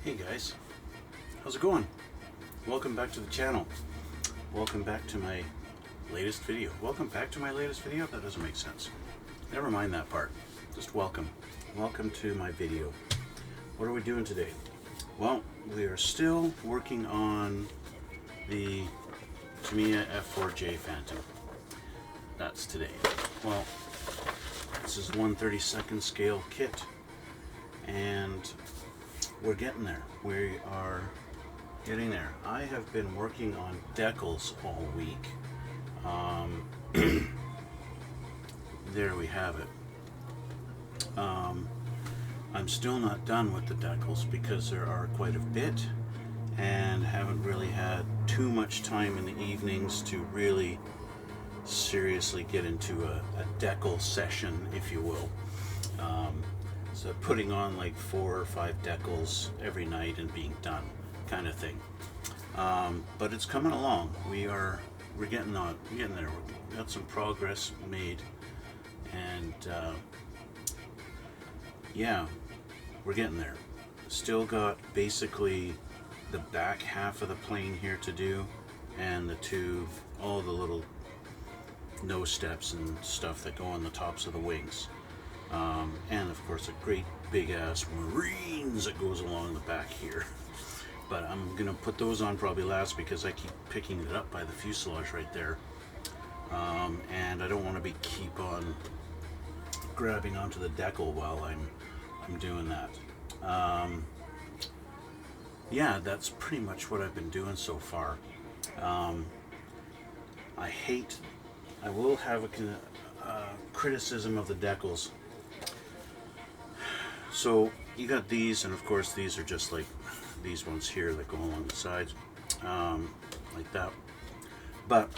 Hey guys, how's it going? Welcome back to the channel. Welcome back to my latest video. Welcome back to my latest video? That doesn't make sense. Never mind that part. Just welcome. Welcome to my video. What are we doing today? Well, we are still working on the Tamiya F-4J Phantom. That's today. Well, this is 1/32 scale kit, and we're getting there. We are getting there. I have been working on decals all week. There we have it. I'm still not done with the decals because there are quite a bit, and haven't really had too much time in the evenings to really seriously get into a decal session, if you will. So putting on like 4 or 5 decals every night and being done, kind of thing. But it's coming along. We're getting there. We got some progress made, and yeah, we're getting there. Still got basically the back half of the plane here to do, and all the little nose steps and stuff that go on the tops of the wings. And of course a great big ass Marines that goes along the back here. But I'm gonna put those on probably last because I keep picking it up by the fuselage right there. And I don't want to keep on grabbing onto the decal while I'm doing that. Yeah, that's pretty much what I've been doing so far. I will have a criticism of the decals. So you got these, and of course these are just like these ones here that go along the sides, like that. But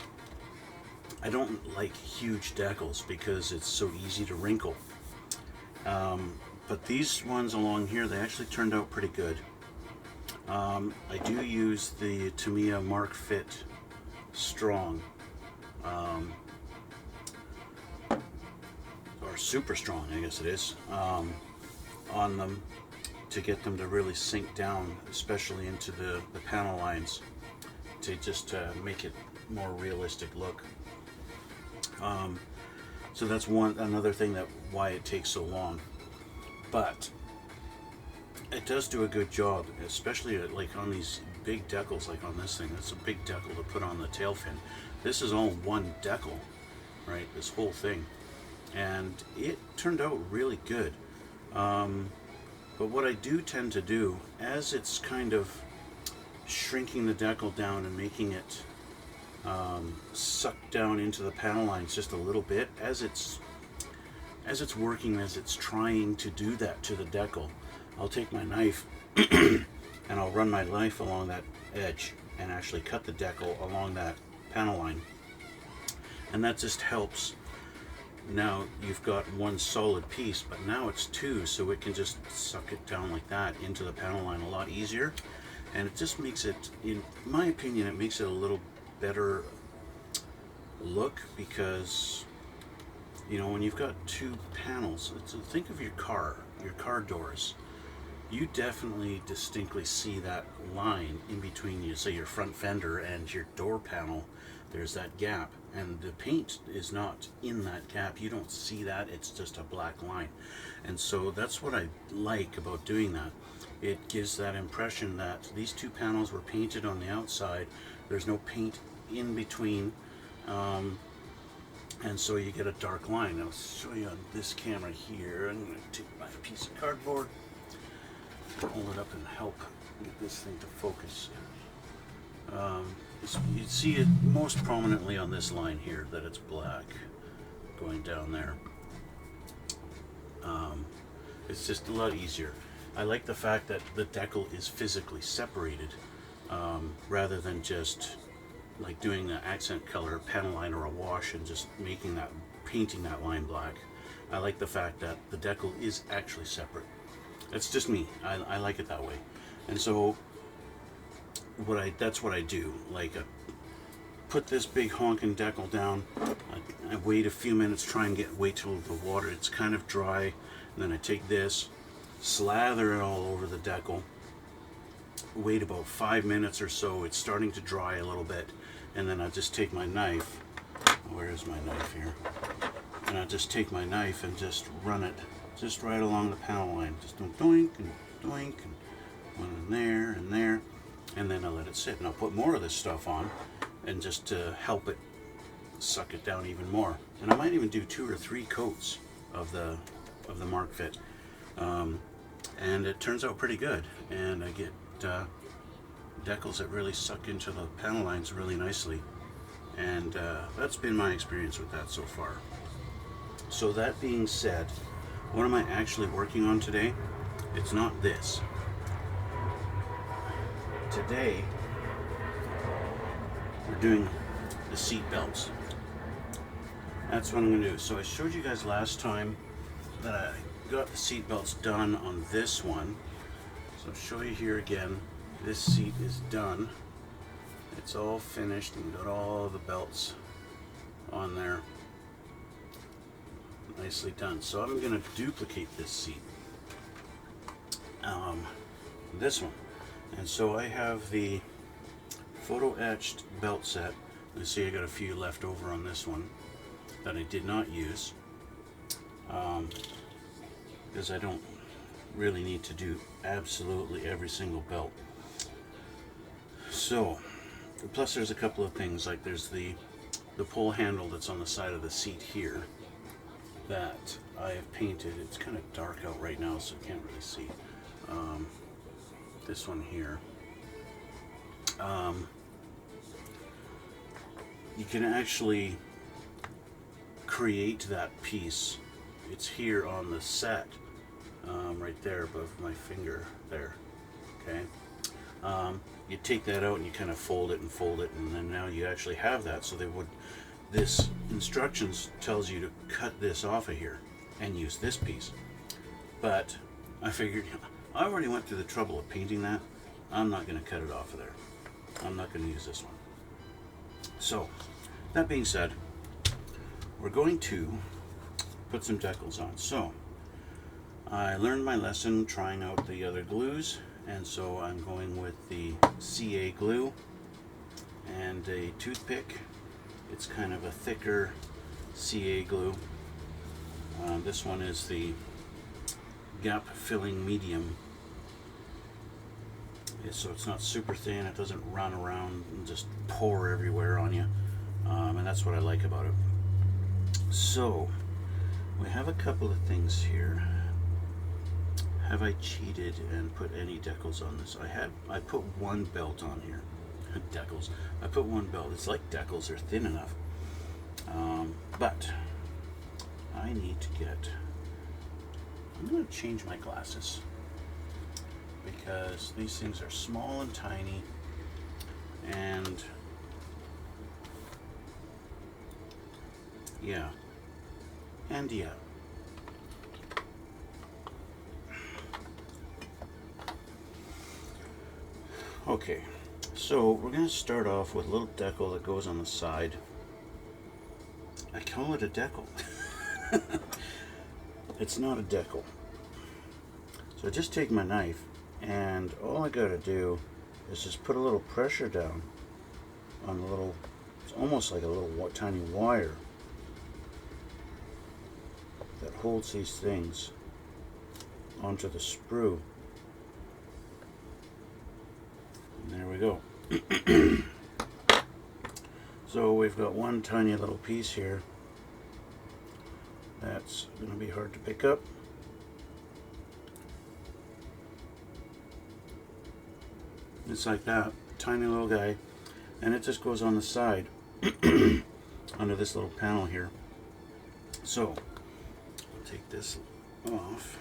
I don't like huge decals because it's so easy to wrinkle. But these ones along here, they actually turned out pretty good. I do use the Tamiya Mark Fit Strong, or Super Strong, I guess it is, on them to get them to really sink down, especially into the panel lines, to just make it more realistic look. So that's another thing why it takes so long. But it does do a good job, especially like on these big decals, like on this thing. That's a big decal to put on the tail fin. This is all one decal, right? This whole thing, and it turned out really good. But what I do tend to do, as it's kind of shrinking the decal down and making it suck down into the panel lines just a little bit, as it's trying to do that to the decal, I'll take my knife and I'll run my knife along that edge and actually cut the decal along that panel line, and that just helps. Now you've got one solid piece, but now it's two, so it can just suck it down like that into the panel line a lot easier, and it just makes it, in my opinion, it makes it a little better look, because you know, when you've got two panels, think of your car doors. You definitely distinctly see that line in between, you say, your front fender and your door panel. There's that gap, and the paint is not in that gap. You don't see that. It's just a black line. And so that's what I like about doing that. It gives that impression that these two panels were painted on the outside. There's no paint in between, and so you get a dark line. I'll show you on this camera here. I'm going to take my piece of cardboard, hold it up and help get this thing to focus. You see it most prominently on this line here, that it's black going down there. It's just a lot easier. I like the fact that the decal is physically separated, rather than just like doing the accent color panel line or a wash and just painting that line black. I like the fact that the decal is actually separate. It's just me. I like it that way. And so that's what I do. Like, put this big honking decal down. I wait a few minutes, try and wait till the water, it's kind of dry, and then I take this, slather it all over the decal, wait about 5 minutes or so. It's starting to dry a little bit, and then I just take my knife. Where is my knife here? And I just take my knife and just run it just right along the panel line. Just doink and doink, and one in there and there, and then I let it sit. And I'll put more of this stuff on, and just to help it suck it down even more. And I might even do 2 or 3 coats of the Mark Fit, and it turns out pretty good. And I get decals that really suck into the panel lines really nicely, and that's been my experience with that so far. So that being said, what am I actually working on today? It's not this. Today we're doing the seat belts. That's what I'm going to do. So I showed you guys last time that I got the seat belts done on this one. So I'll show you here again. This seat is done. It's all finished and got all the belts on there. Nicely done. So I'm going to duplicate this seat. This one. And so I have the photo etched belt set. You see I got a few left over on this one that I did not use, because I don't really need to do absolutely every single belt. So, plus there's a couple of things, like there's the pull handle that's on the side of the seat here that I have painted. It's kind of dark out right now, so you can't really see. This one here. You can actually create that piece. It's here on the set, right there above my finger there. Okay. You take that out and you kind of fold it, and then now you actually have that. So this instructions tells you to cut this off of here and use this piece. But I figured, I already went through the trouble of painting that. I'm not going to cut it off of there. I'm not going to use this one. So, that being said, we're going to put some decals on. So, I learned my lesson trying out the other glues, and so I'm going with the CA glue and a toothpick. It's kind of a thicker CA glue. This one is the gap filling medium. So it's not super thin, it doesn't run around and just pour everywhere on you, and that's what I like about it. So we have a couple of things here. Have I cheated and put any decals on this? I put one belt on here. Decals. I put one belt. It's like decals, they're thin enough. But I need to I'm going to change my glasses, because these things are small and tiny, and yeah. Okay, so we're going to start off with a little decal that goes on the side. I call it a decal. It's not a decal. So I just take my knife, and all I gotta do is just put a little pressure down on the little, it's almost like a little tiny wire that holds these things onto the sprue. And there we go. So we've got one tiny little piece here that's going to be hard to pick up. It's like that, tiny little guy, and it just goes on the side under this little panel here. So I'll take this off.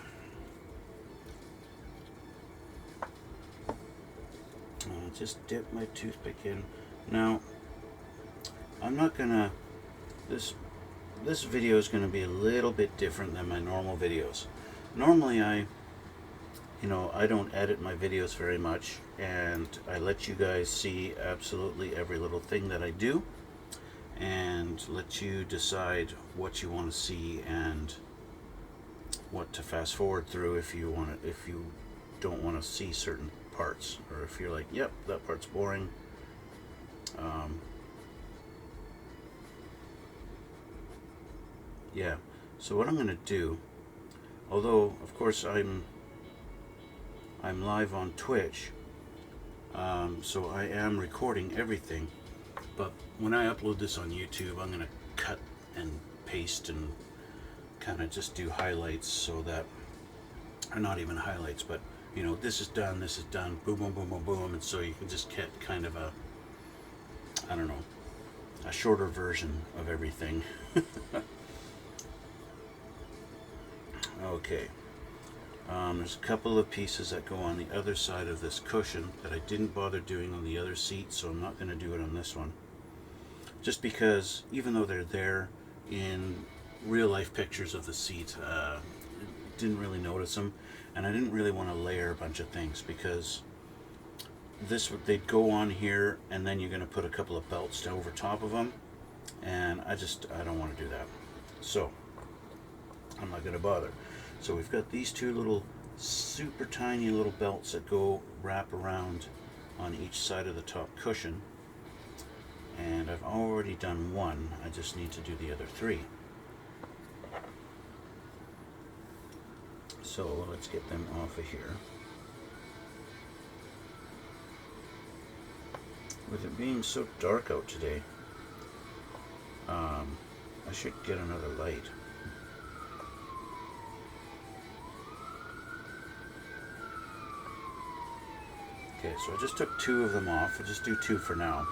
I'll just dip my toothpick in. Now, I'm not gonna, this video is going to be a little bit different than my normal videos. Normally I don't edit my videos very much, and I let you guys see absolutely every little thing that I do, and let you decide what you want to see and what to fast forward through if you don't want to see certain parts, or if you're like, yep, that part's boring. Yeah, so what I'm going to do, although of course I'm live on Twitch, so I am recording everything, but when I upload this on YouTube, I'm going to cut and paste and kind of just do highlights, so that, or not even highlights, but you know, this is done, boom, boom, boom, boom, boom, and so you can just get kind of a, I don't know, a shorter version of everything. Okay, there's a couple of pieces that go on the other side of this cushion that I didn't bother doing on the other seat, so I'm not going to do it on this one. Just because, even though they're there in real life pictures of the seat, didn't really notice them, and I didn't really want to layer a bunch of things, because they'd go on here, and then you're going to put a couple of belts over top of them, and I don't want to do that, so I'm not going to bother. So we've got these two little super tiny little belts that wrap around on each side of the top cushion, and I've already done one. I just need to do the other three. So let's get them off of here. With it being so dark out today, I should get another light. Okay, so I just took two of them off. I'll just do two for now.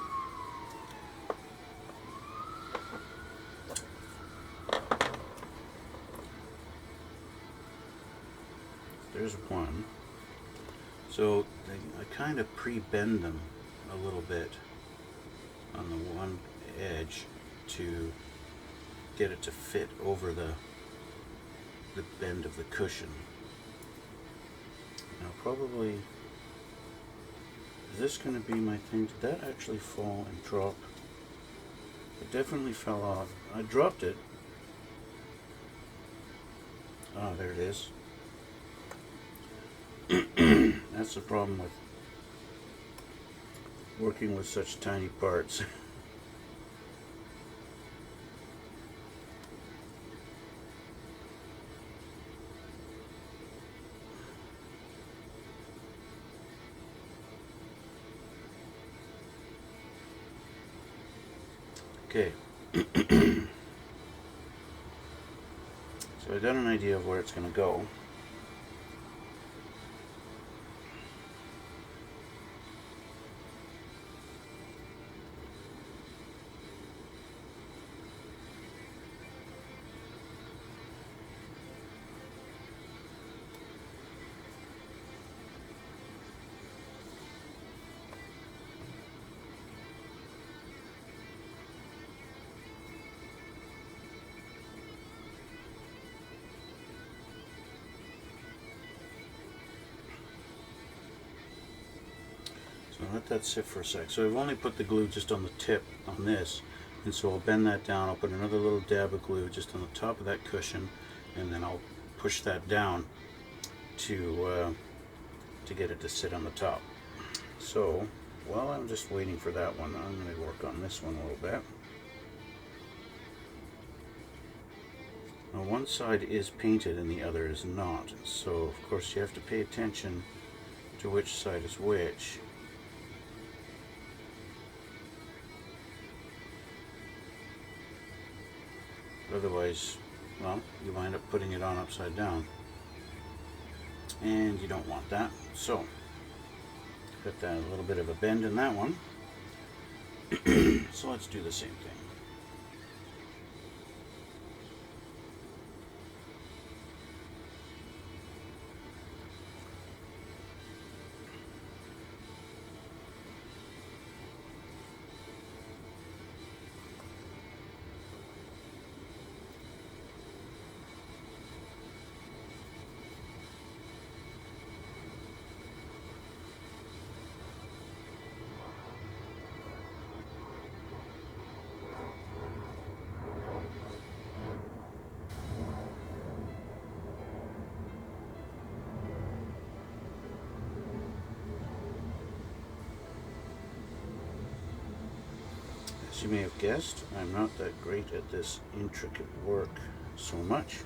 There's one. So I kind of pre-bend them a little bit on the one edge to get it to fit over the bend of the cushion. Now probably, is this going to be my thing? Did that actually fall and drop? It definitely fell off. I dropped it. Ah, there it is. That's the problem with working with such tiny parts. Okay. So I've got an idea of where it's going to go. So I'll let that sit for a sec. So I've only put the glue just on the tip on this, and so I'll bend that down. I'll put another little dab of glue just on the top of that cushion, and then I'll push that down to get it to sit on the top. So while I'm just waiting for that one, I'm going to work on this one a little bit. Now one side is painted and the other is not, so of course you have to pay attention to which side is which. Otherwise, well, you wind up putting it on upside down, and you don't want that. So got that a little bit of a bend in that one. So let's do the same thing. you may have guessed, I'm not that great at this intricate work so much.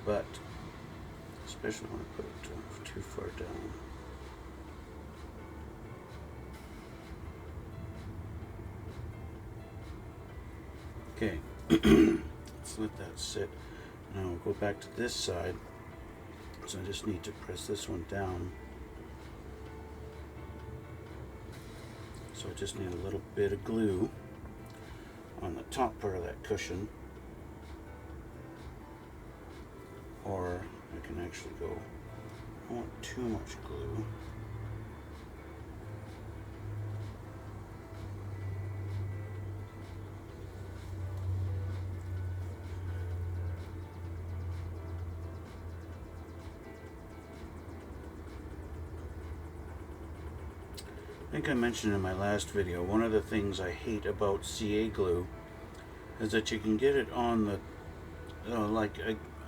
But, especially when I put it too far down. Okay, let's let that sit. Now we'll go back to this side. So I just need to press this one down. So I just need a little bit of glue on the top part of that cushion. Or I can actually go, I don't want too much glue. I think I mentioned in my last video, one of the things I hate about CA glue is that you can get it on the, like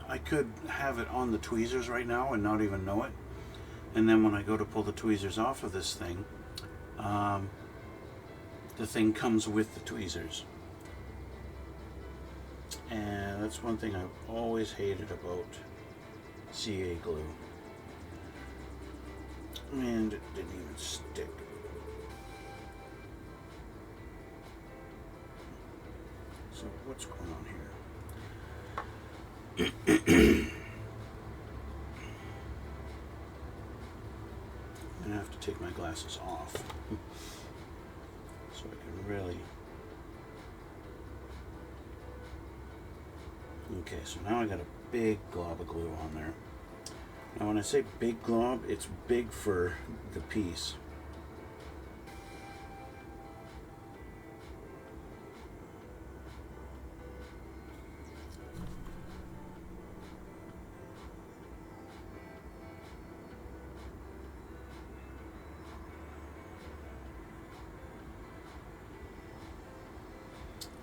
I could have it on the tweezers right now and not even know it. And then when I go to pull the tweezers off of this thing, the thing comes with the tweezers. And that's one thing I've always hated about CA glue. And it didn't even stick. So what's going on here? I'm gonna have to take my glasses off so I can really. Okay, so now I got a big glob of glue on there. Now when I say big glob, it's big for the piece.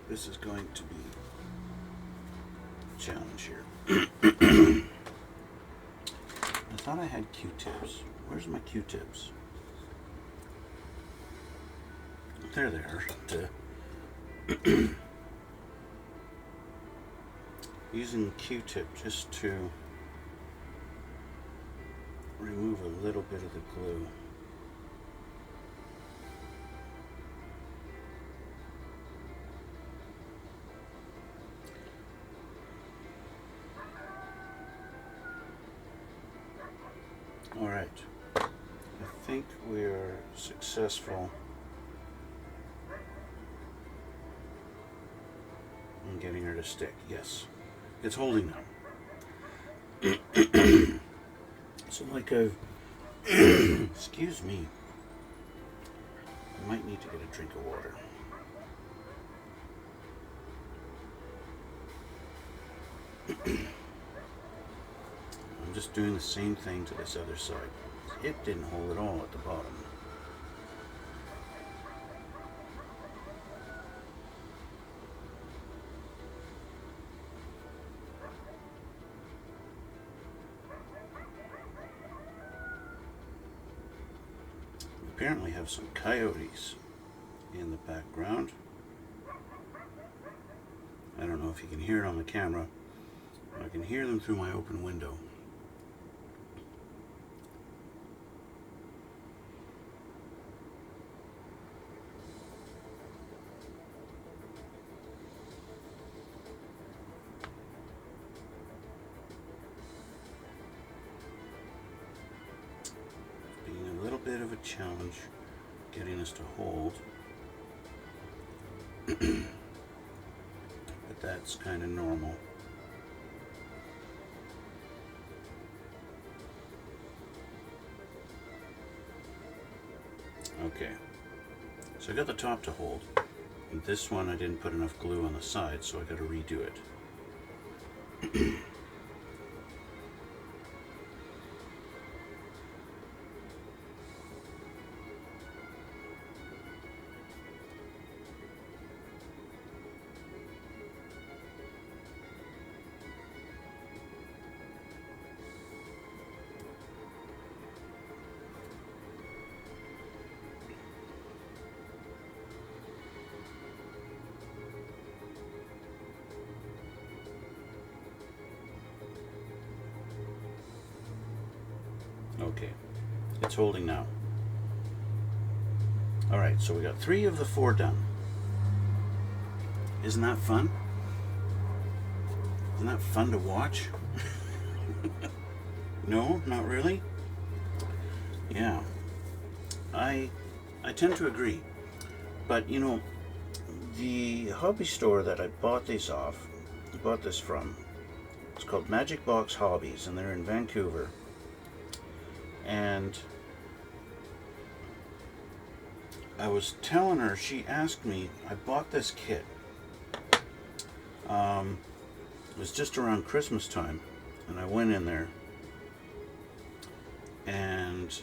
This is going to be a challenge here. I thought I had Q-tips. Where's my Q-tips? There they are. Using Q-tip just to remove a little bit of the glue. All right, I think we're successful in getting her to stick. Yes, it's holding now. So like I've, excuse me, I might need to get a drink of water. I'm just doing the same thing to this other side. It didn't hold at all at the bottom. We apparently have some coyotes in the background. I don't know if you can hear it on the camera. I can hear them through my open window. Bit of a challenge getting us to hold, but that's kind of normal. Okay, so I got the top to hold, and this one I didn't put enough glue on the side, so I got to redo it. Okay, it's holding now. Alright, so we got 3 of the 4 done. Isn't that fun? Isn't that fun to watch? No, not really? Yeah. I tend to agree. But you know, the hobby store that I bought this from, it's called Magic Box Hobbies, and they're in Vancouver. And I was telling her, she asked me, I bought this kit. It was just around Christmas time, and I went in there, and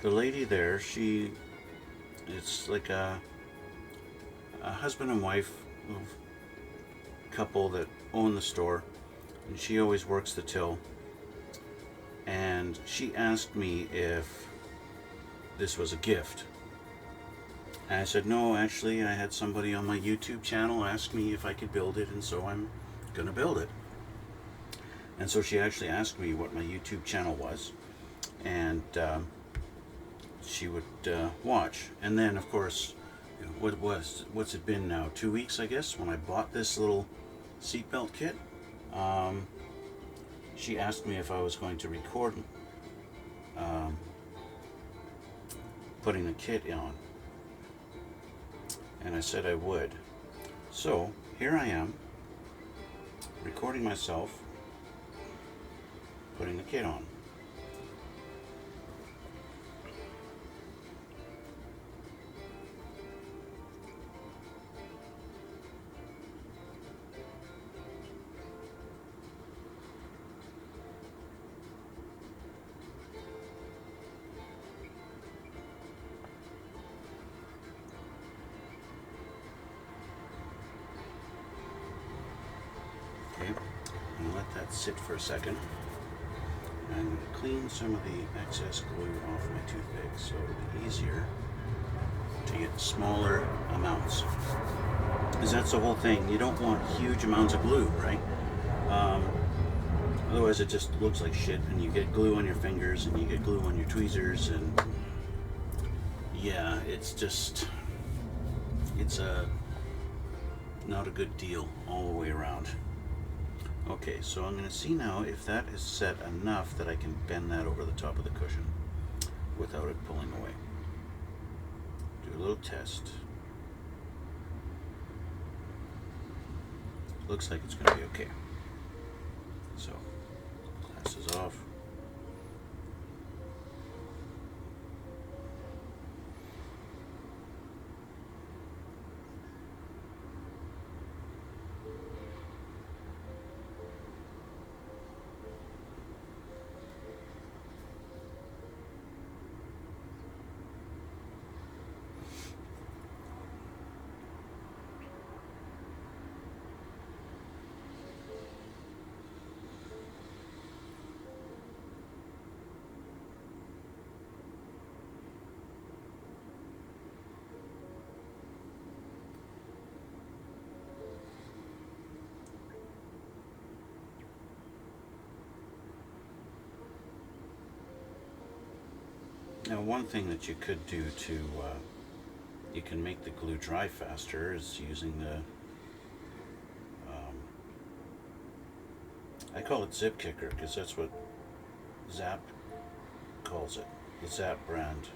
the lady there, it's like a husband and wife couple that own the store, and she always works the till. And she asked me if this was a gift. And I said, no, actually, I had somebody on my YouTube channel ask me if I could build it, and so I'm going to build it. And so she actually asked me what my YouTube channel was, and she would watch. And then, of course, you know, what's it been now? 2 weeks, I guess, when I bought this little seatbelt kit. She asked me if I was going to record putting the kit on, and I said I would. So here I am, recording myself putting the kit on. Okay, I'm gonna let that sit for a second. I'm going to clean some of the excess glue off my toothpick so it'll be easier to get smaller amounts. Because that's the whole thing. You don't want huge amounts of glue, right? Otherwise it just looks like shit, and you get glue on your fingers and you get glue on your tweezers, and yeah, it's not a good deal all the way around. Okay, so I'm going to see now if that is set enough that I can bend that over the top of the cushion without it pulling away. Do a little test. Looks like it's going to be okay. So, glasses off. Now, one thing that you could do to, you can make the glue dry faster is using the, I call it Zip Kicker because that's what Zap calls it, the Zap brand.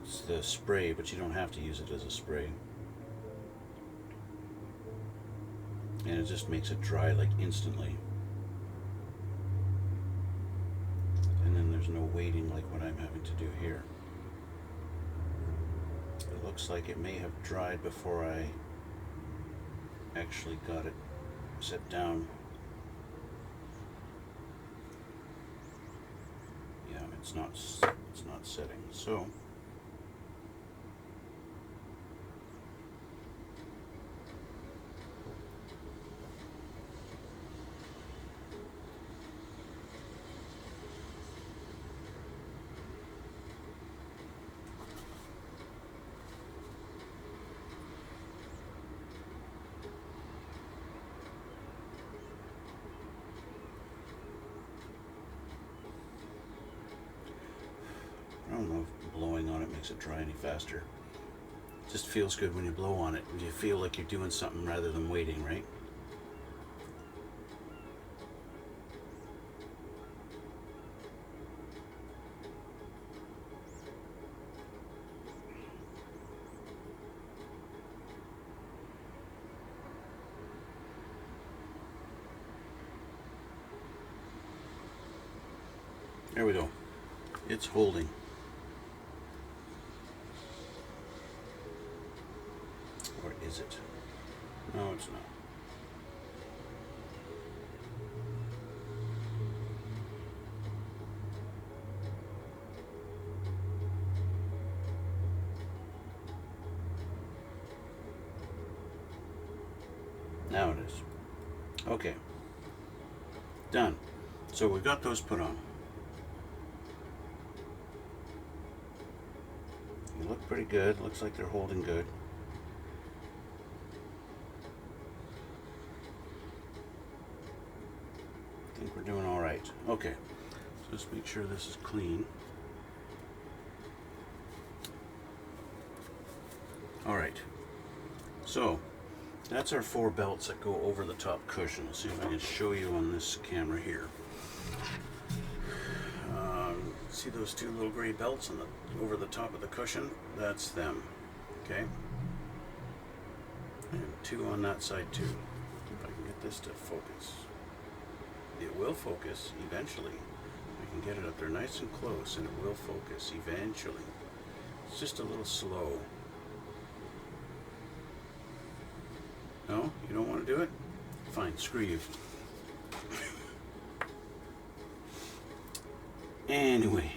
It's the spray, but you don't have to use it as a spray. And it just makes it dry like instantly. And then there's no waiting like what I'm having to do here. It looks like it may have dried before I actually got it set down. Yeah, it's not setting. So don't know if blowing on it makes it dry any faster. It just feels good when you blow on it. You feel like you're doing something rather than waiting, right? There we go. It's holding. Or is it? No, it's not. Now it is. Okay. Done. So we got those put on. They look pretty good. Looks like they're holding good. I think we're doing all right. Okay. So just make sure this is clean. All right. So that's our 4 belts that go over the top cushion. Let's see if I can show you on this camera here. See those 2 little gray belts on the over the top of the cushion? That's them. Okay. And 2 on that side too. If I can get this to focus. It will focus eventually. I can get it up there nice and close and it will focus eventually. It's just a little slow. No? You don't want to do it? Fine, screw you. Anyway.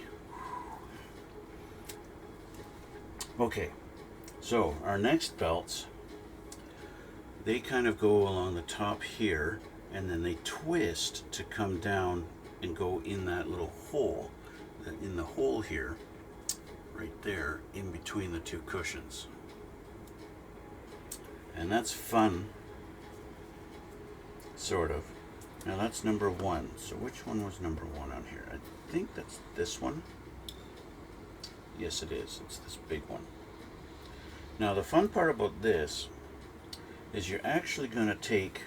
Okay. So, our next belts, they kind of go along the top here, and then they twist to come down and go in that little hole. In the hole here, right there, in between the 2 cushions. And that's fun, sort of. Now that's number 1. So which one was number 1 on here? I think that's this one. Yes, it is. It's this big one. Now the fun part about this is you're actually going to take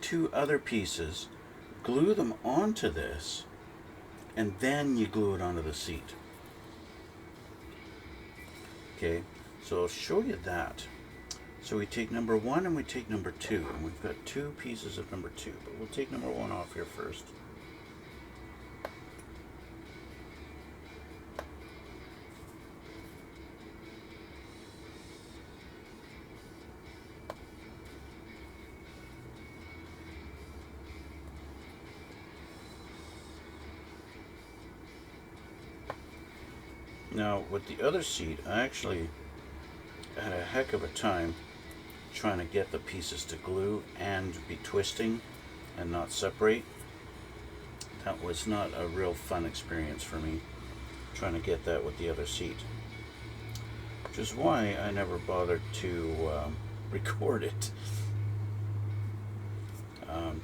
2 other pieces, glue them onto this, and then you glue it onto the seat. Okay, so I'll show you that. So we take number 1 and we take number 2, and we've got 2 pieces of number 2, but we'll take number 1 off here first. Now with the other seat, I actually had a heck of a time trying to get the pieces to glue and be twisting and not separate. That was not a real fun experience for me, trying to get that with the other seat. Which is why I never bothered to record it.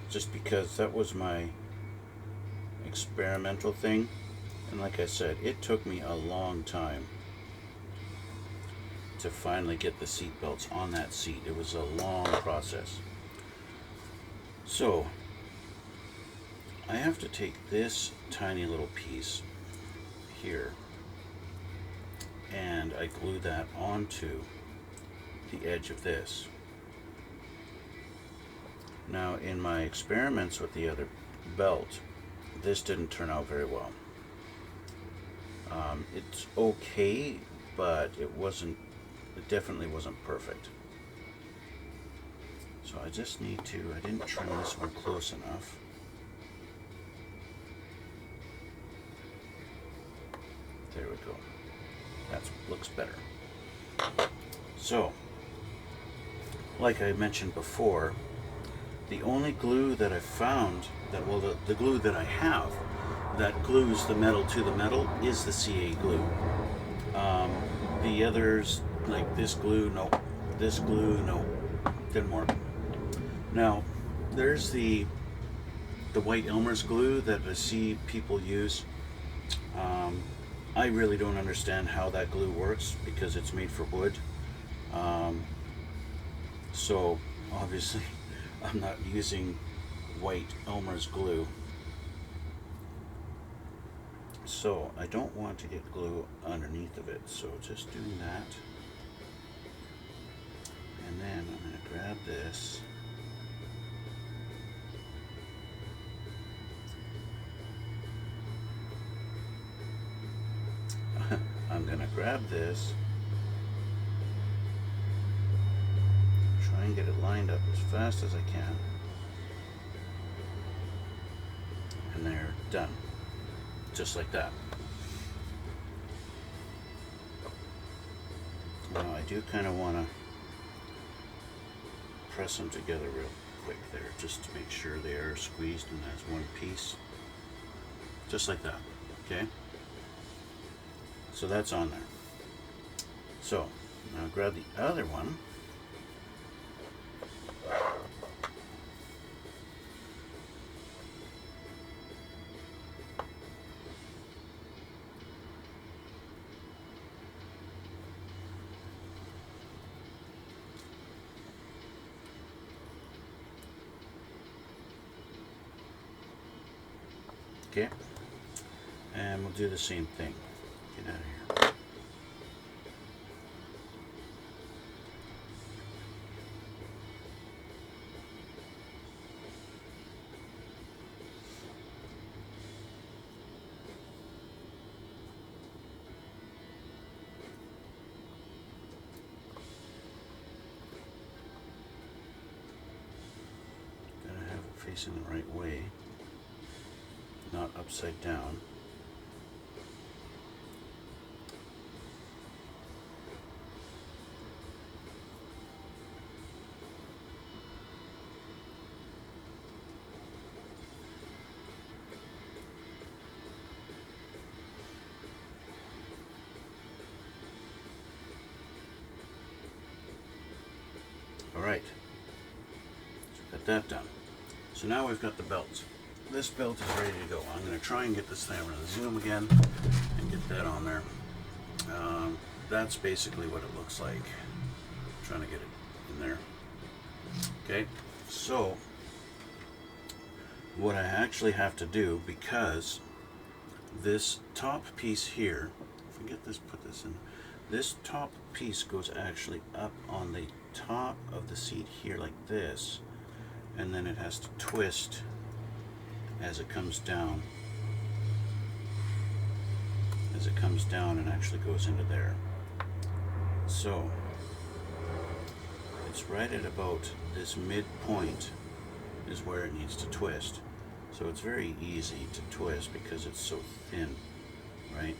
Just because that was my experimental thing. And like I said, it took me a long time to finally get the seat belts on that seat. It was a long process. So I have to take this tiny little piece here and I glue that onto the edge of this. Now in my experiments with the other belt, this didn't turn out very well. It's okay, but it definitely wasn't perfect. So I just need to, I didn't trim this one close enough. There we go. That looks better. So, like I mentioned before, the only glue that I found, the glue that I have that glues the metal to the metal is the CA glue. The others, like this glue, no. This glue, no. Didn't work. Now, there's the white Elmer's glue that I see people use. I really don't understand how that glue works because it's made for wood. Um, so obviously I'm not using white Elmer's glue. So I don't want to get glue underneath of it, so just doing that. And then I'm going to grab this. I'm going to grab this, try and get it lined up as fast as I can. And they're done. Just like that. Now I do kind of want to press them together real quick there, just to make sure they are squeezed and as one piece. Just like that, okay? So that's on there. So now grab the other one. Okay, and we'll do the same thing. Get out of here. Gotta have it facing the right way, not upside down. Alright, so got that done. So now we've got the belt. This belt is ready to go. I'm going to try and get this thing. I'm going to zoom again and get that on there. That's basically what it looks like. I'm trying to get it in there. Okay, so what I actually have to do, because this top piece here, if I get this, put this in, this top piece goes actually up on the top of the seat here like this, and then it has to twist as it comes down. As it comes down and actually goes into there. So it's right at about this midpoint is where it needs to twist. So it's very easy to twist because it's so thin, right?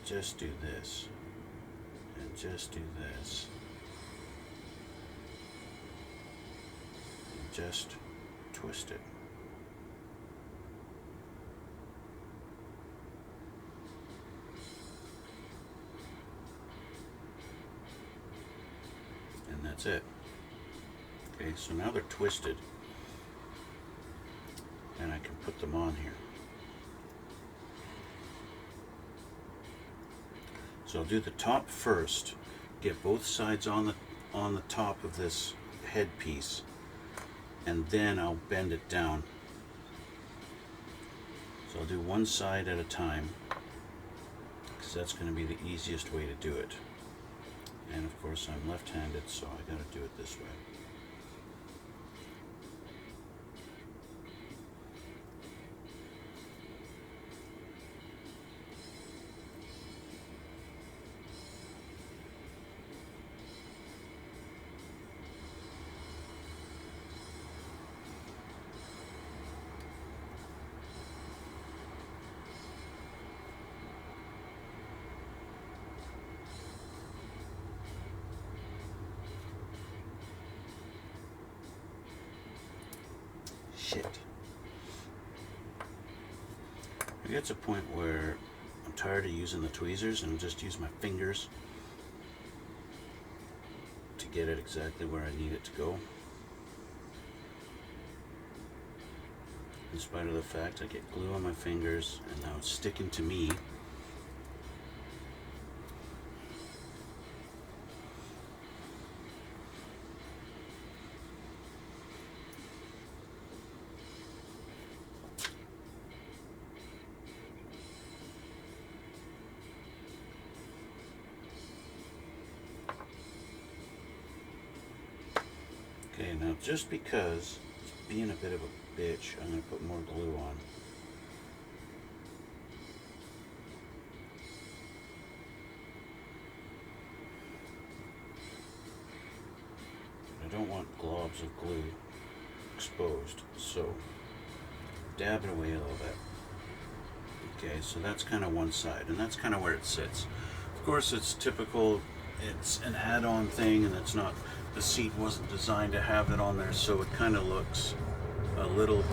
Just do this and just do this and just twist it. And that's it. Okay, so now they're twisted and I can put them on here. So I'll do the top first, get both sides on the top of this headpiece, and then I'll bend it down. So I'll do one side at a time because that's going to be the easiest way to do it. And of course I'm left-handed, so I got to do it this way. Shit. It gets a point where I'm tired of using the tweezers and just use my fingers to get it exactly where I need it to go. In spite of the fact I get glue on my fingers and now it's sticking to me now just because it's being a bit of a bitch, I'm going to put more glue on. I don't want globs of glue exposed, so dab it away a little bit. Okay, so that's kind of one side, and that's kind of where it sits. Of course, it's typical, it's an add-on thing, and it's not, the seat wasn't designed to have it on there, so it kind of looks a little,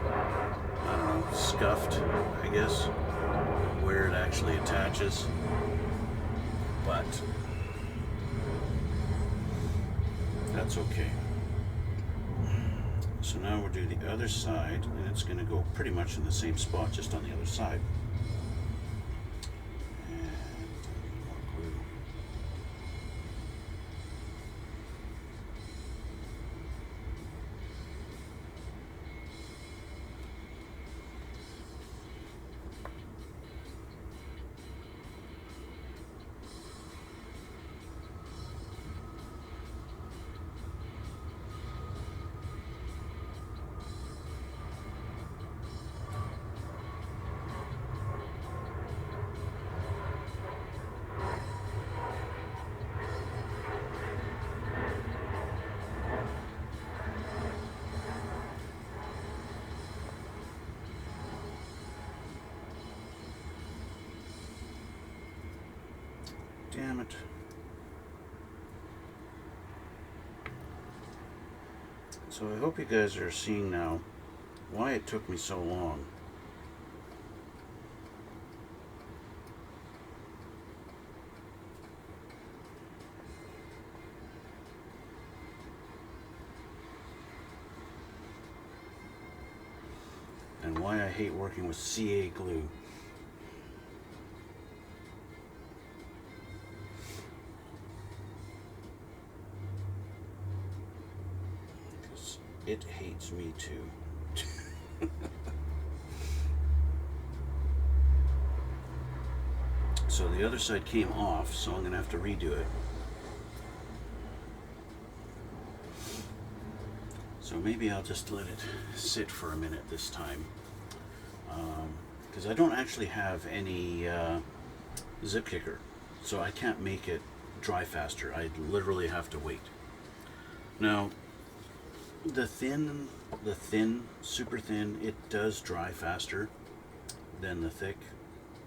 I don't know, scuffed, I guess, where it actually attaches. But that's okay. So now we'll do the other side, and it's going to go pretty much in the same spot, just on the other side. And more glue. Damn it. So I hope you guys are seeing now why it took me so long. And why I hate working with CA glue. It hates me too. So the other side came off, so I'm going to have to redo it. So maybe I'll just let it sit for a minute this time. Because I don't actually have any zip kicker, so I can't make it dry faster. I literally have to wait. Now, the thin, super thin, it does dry faster than the thick,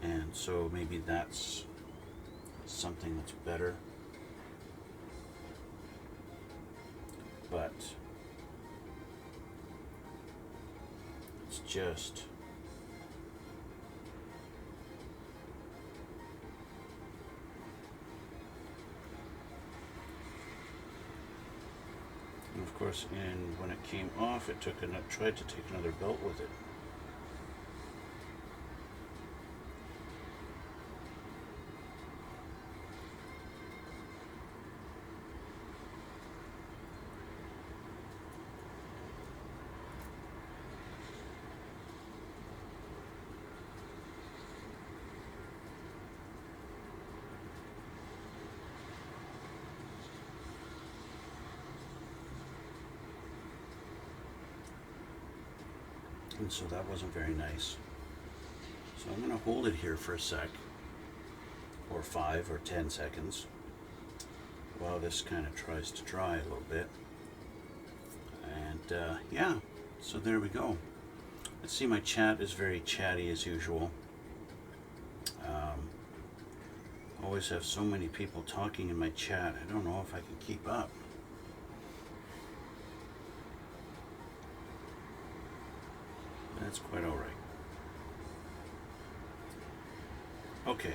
and so maybe that's something that's better. But it's just and of course, and when it came off, it tried to take another belt with it. And so that wasn't very nice. So I'm going to hold it here for a sec, or 5 or 10 seconds, while this kind of tries to dry a little bit. And yeah, so there we go. Let's see, my chat is very chatty as usual. Always have so many people talking in my chat, I don't know if I can keep up. That's quite all right. Okay.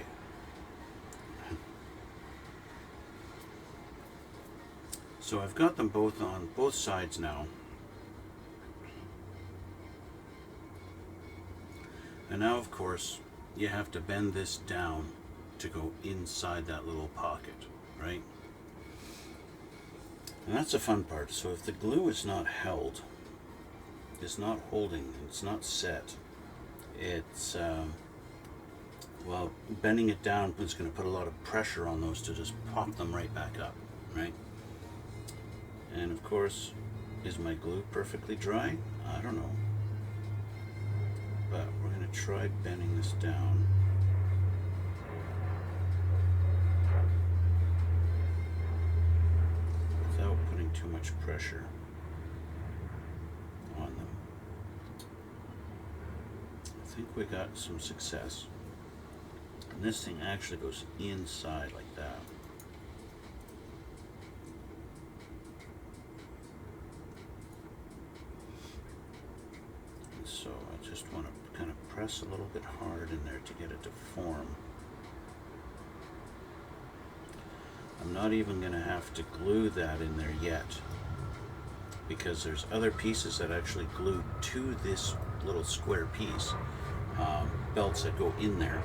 So I've got them both on both sides now. And now, of course, you have to bend this down to go inside that little pocket, right? And that's the fun part. So if the glue is not held, it's not holding, it's not set, it's well, bending it down is going to put a lot of pressure on those to just pop them right back up, right? And of course, is my glue perfectly dry? I don't know. But we're going to try bending this down. Without putting too much pressure on them. I think we got some success. And this thing actually goes inside like that. And so I just want to kind of press a little bit hard in there to get it to form. I'm not even going to have to glue that in there yet, because there's other pieces that actually glue to this little square piece, belts that go in there,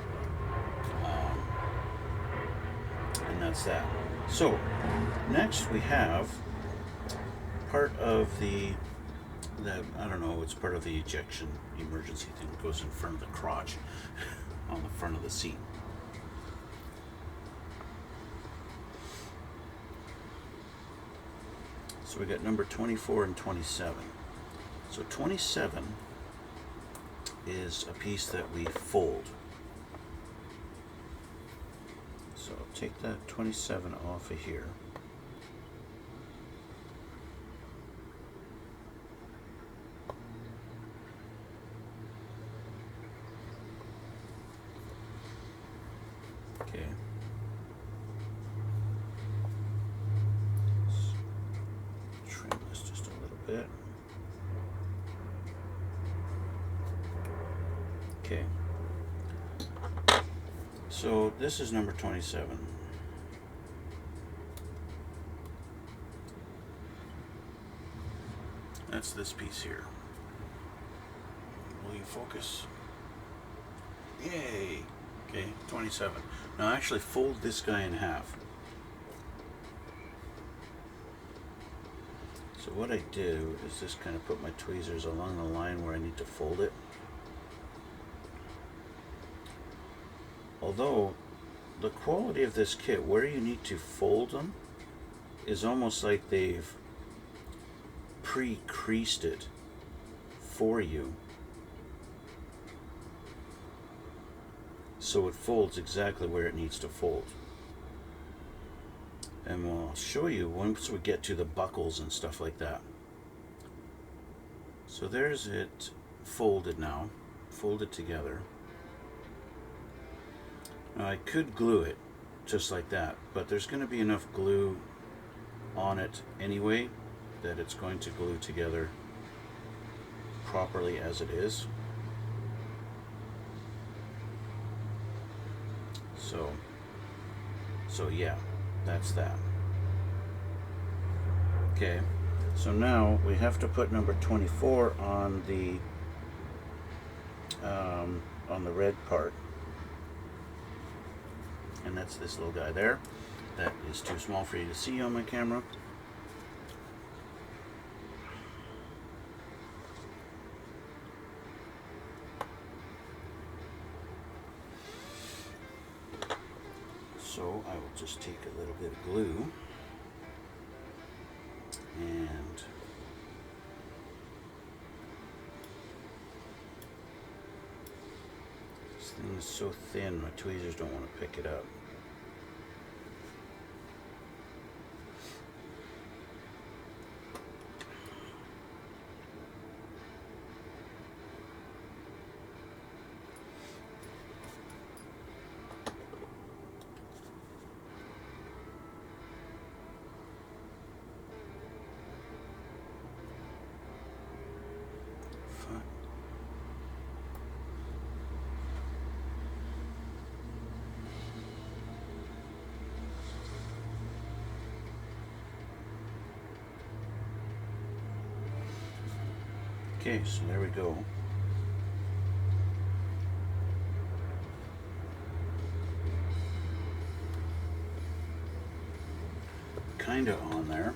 and that's that. So next we have part of the I don't know, it's part of the ejection emergency thing that goes in front of the crotch on the front of the seat. So we got number 24 and 27. So 27 is a piece that we fold. So I'll take that 27 off of here. Okay. Trim this just a little bit. Okay. So this is number 27. That's this piece here. Will you focus? Yay! Okay, 27. Now actually fold this guy in half. So what I do is just kind of put my tweezers along the line where I need to fold it. Although the quality of this kit, where you need to fold them, is almost like they've pre-creased it for you, so it folds exactly where it needs to fold. And we'll show you once we get to the buckles and stuff like that. So there's it folded now, folded together. Now I could glue it just like that, but there's going to be enough glue on it anyway that it's going to glue together properly as it is. So yeah, that's that. Okay, so now we have to put number 24 on the red part, and that's this little guy there. That is too small for you to see on my camera. So I will just take a little bit of glue and this thing is so thin my tweezers don't want to pick it up. Okay, so there we go. Kinda on there.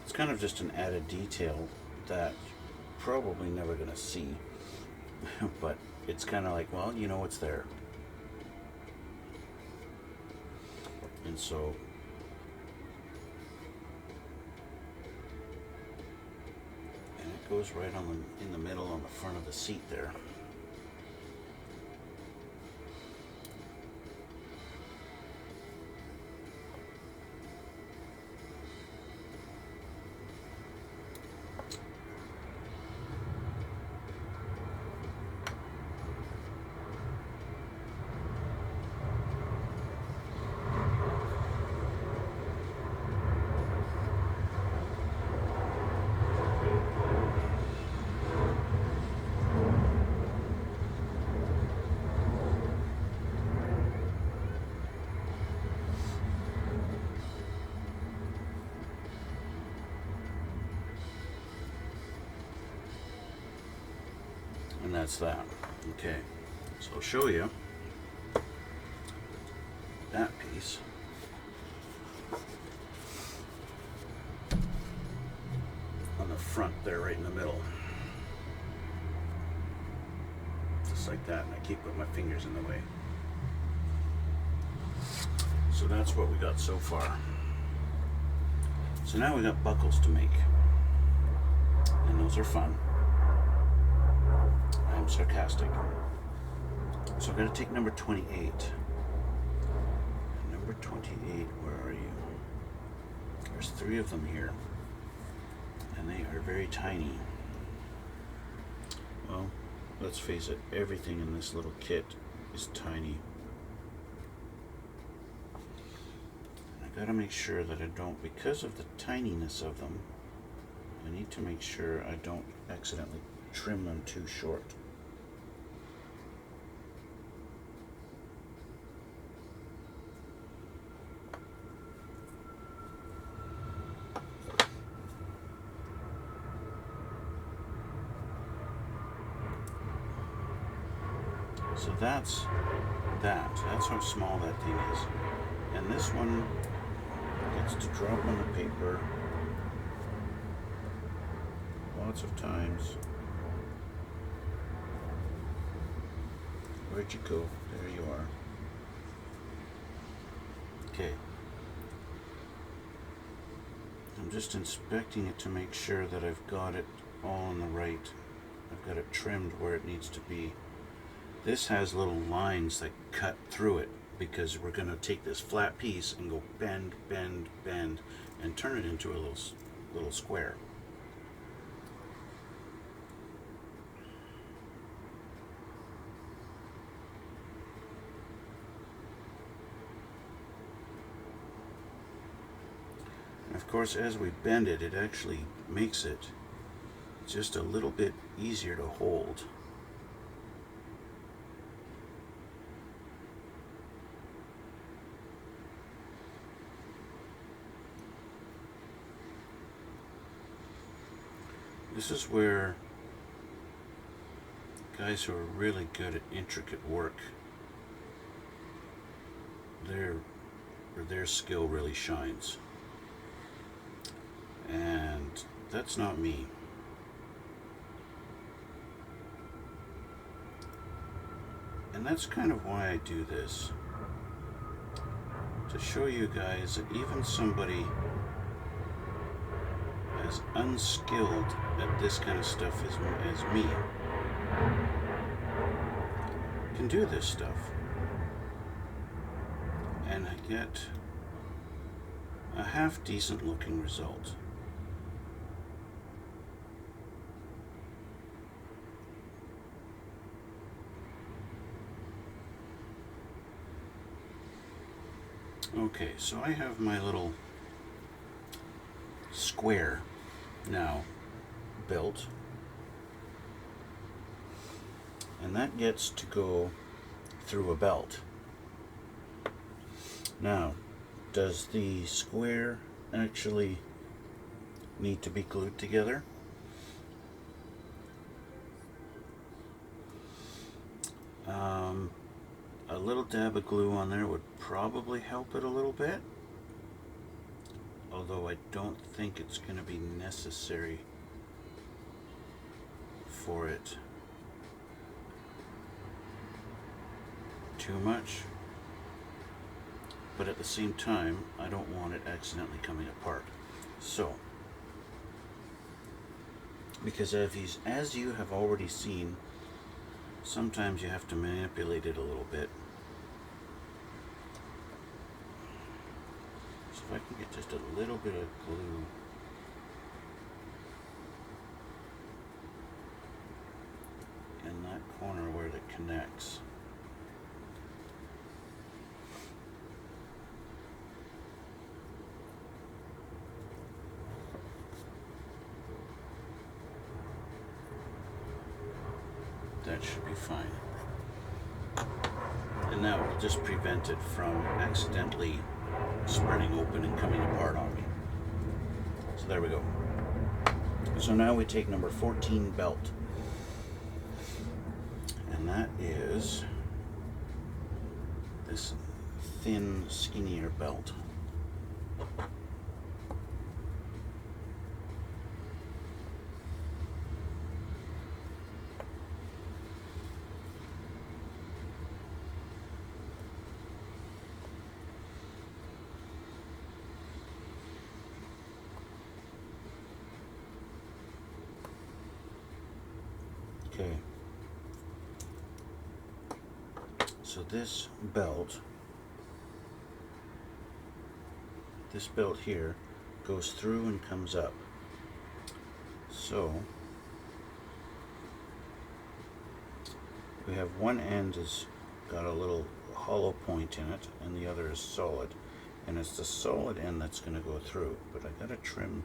It's kind of just an added detail that you're probably never gonna see, but it's kind of like, well, you know it's there. And so it goes right on in the middle on the front of the seat there. And that's that. Okay, so I'll show you that piece. On the front there, right in the middle. Just like that, and I keep putting my fingers in the way. So that's what we got so far. So now we got buckles to make. And those are fun. I'm sarcastic. So I'm going to take number 28. Number 28, where are you? There's 3 of them here. And they are very tiny. Well, let's face it, everything in this little kit is tiny. And I gotta make sure that I don't, because of the tininess of them, I need to make sure I don't accidentally trim them too short. So that's how small that thing is. And this one gets to drop on the paper lots of times. Where'd you go? There you are. Okay. I'm just inspecting it to make sure that I've got it all on the right. I've got it trimmed where it needs to be. This has little lines that cut through it because we're going to take this flat piece and go bend, bend, bend, and turn it into a little square. And of course, as we bend it, it actually makes it just a little bit easier to hold. This is where guys who are really good at intricate work, their skill really shines. And that's not me. And that's kind of why I do this. To show you guys that even somebody as unskilled at this kind of stuff as me can do this stuff and get a half decent looking result. Okay, so I have my little square now built, and that gets to go through a belt. Now, does the square actually need to be glued together? A little dab of glue on there would probably help it a little bit, although I don't think it's going to be necessary for it. too much, but at the same time, I don't want it accidentally coming apart. So, because as you have already seen, sometimes you have to manipulate it a little bit. So if I can get just a little bit of glue in that corner where it connects. That should be fine. And that will just prevent it from accidentally spreading open and coming apart on me. So there we go. So now we take number 14 belt. And that is this thin, skinnier belt. Okay, so this belt here goes through and comes up. So we have one end has got a little hollow point in it and the other is solid, and it's the solid end that's going to go through, but I gotta trim,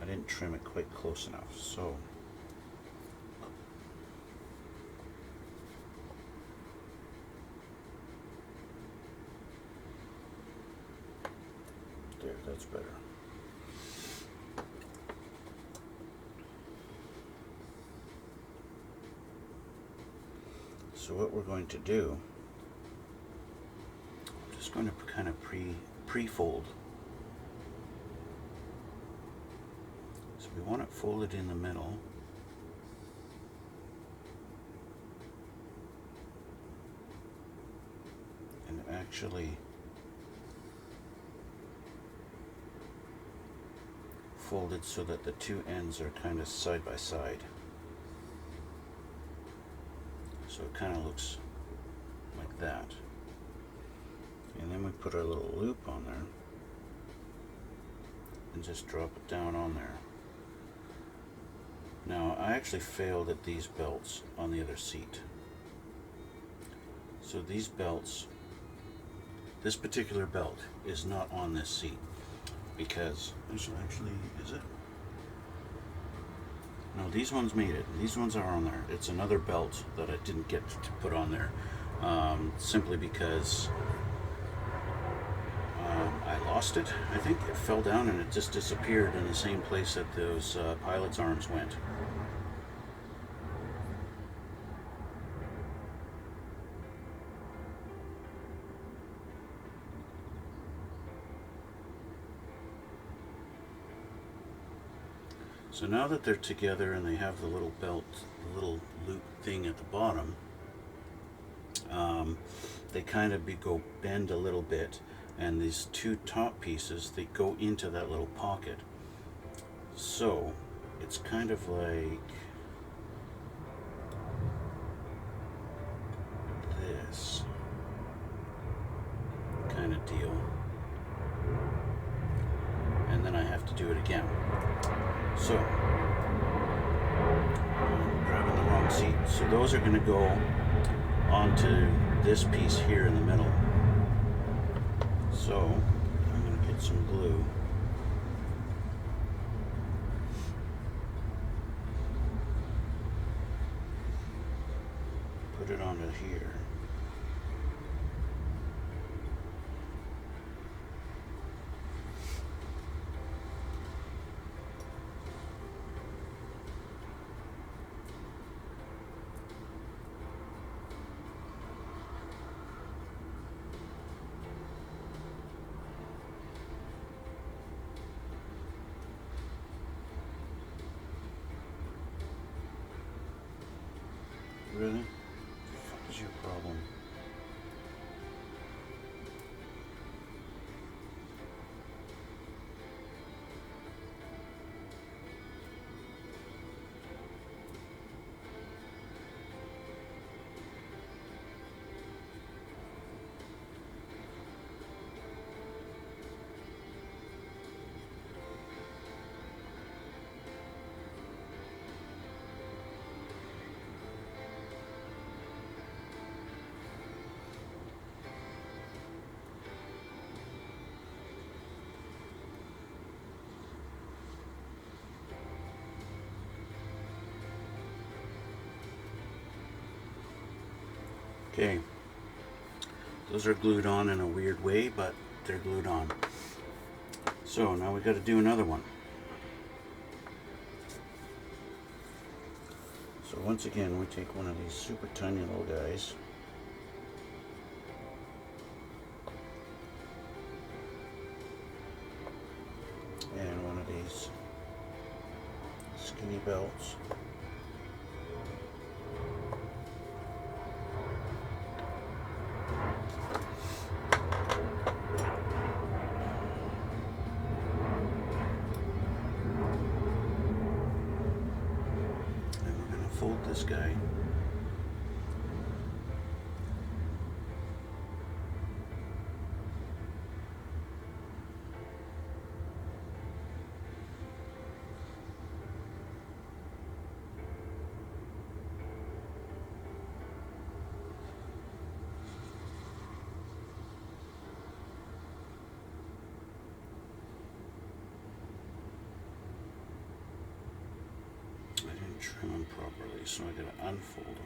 I didn't trim it quite close enough. So there, that's better. So what we're going to do, I'm just going to kind of pre-fold. So we want it folded in the middle. And actually folded so that the two ends are kind of side by side. So it kind of looks like that. And then we put our little loop on there and just drop it down on there. Now I actually failed at these belts on the other seat. So these belts, this particular belt is not on this seat because, actually, is it? No, these ones made it. These ones are on there. It's another belt that I didn't get to put on there, simply because I lost it. I think it fell down and it just disappeared in the same place that those pilot's arms went. So now that they're together and they have the little belt, the little loop thing at the bottom, they kind of go bend a little bit, and these two top pieces, they go into that little pocket. So it's kind of like this kind of deal. And then I have to do it again. So, I'm grabbing the wrong seat. So those are going to go onto this piece here in the middle. So, I'm going to get some glue. Put it onto here. Really? What the fuck is your problem? Okay, those are glued on in a weird way, but they're glued on. So now we got to do another one. So once again, we take one of these super tiny little guys. And one of these skinny belts. And we're going to fold this guy. Trim them properly, so I gotta unfold them.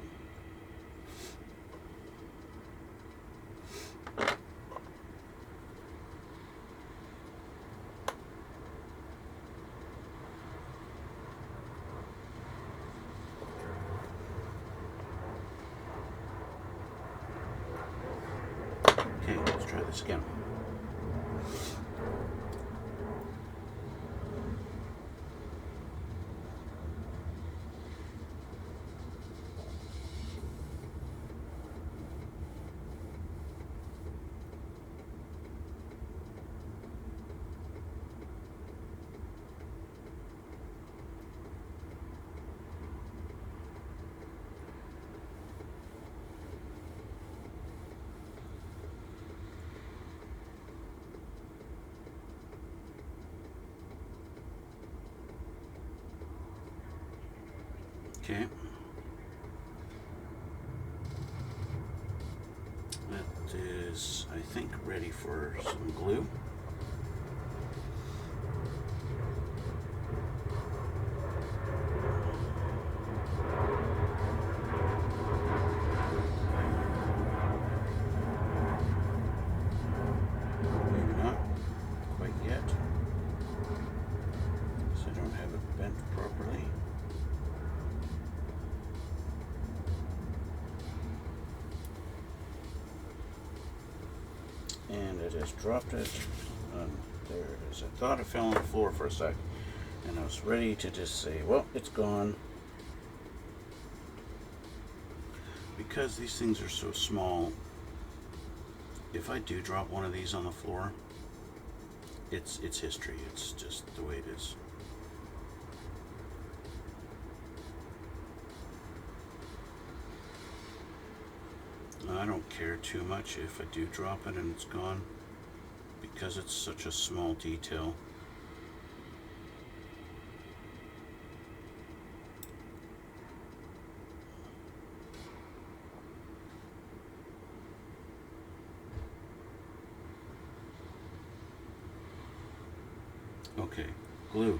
Okay, let's try this again. Okay. That is, I think, ready for some glue. Maybe not quite yet, because I don't have it bent properly. And I just dropped it. There it is. I thought it fell on the floor for a sec, and I was ready to just say, well, it's gone. Because these things are so small, if I do drop one of these on the floor, it's history. It's just the way it is. I don't care too much if I do drop it and it's gone, because it's such a small detail. Okay, glue.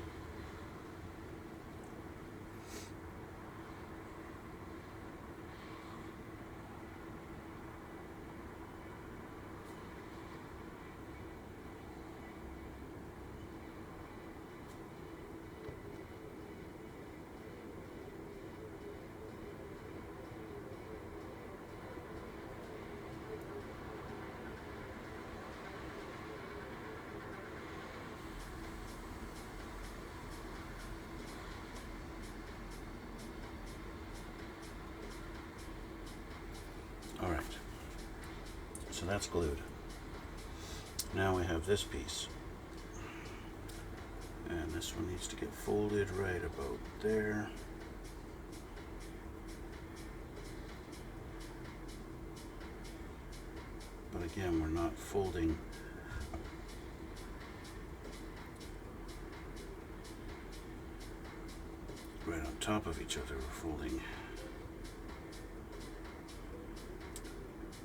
All right, so that's glued. Now we have this piece, and this one needs to get folded right about there. But again, we're not folding right on top of each other, we're folding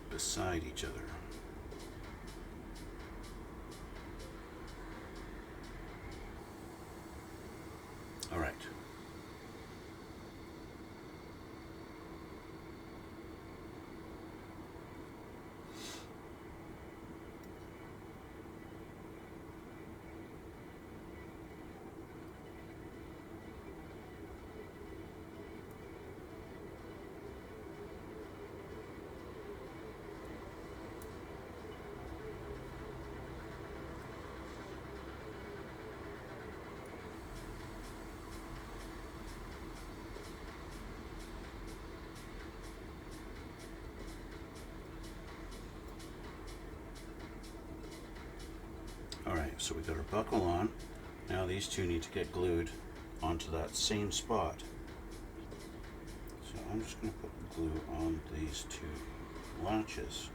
beside each other. All right. So we got our buckle on. Now these two need to get glued onto that same spot. So I'm just going to put glue on these two latches.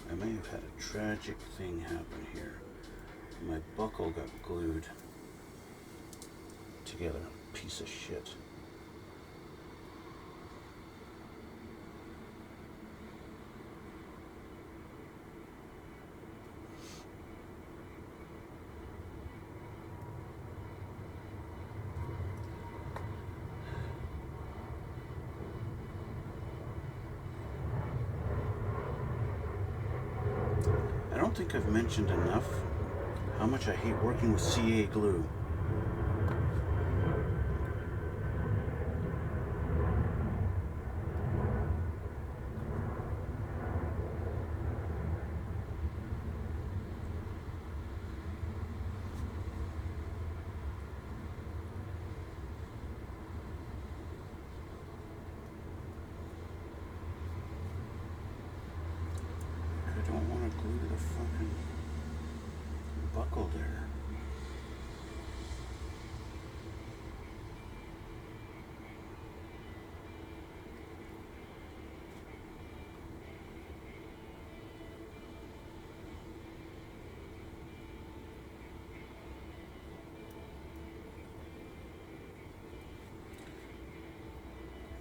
I may have had a tragic thing happen here. My buckle got glued together. Piece of shit. I don't think I've mentioned enough how much I hate working with CA glue. I don't want to glue the fucking buckle there.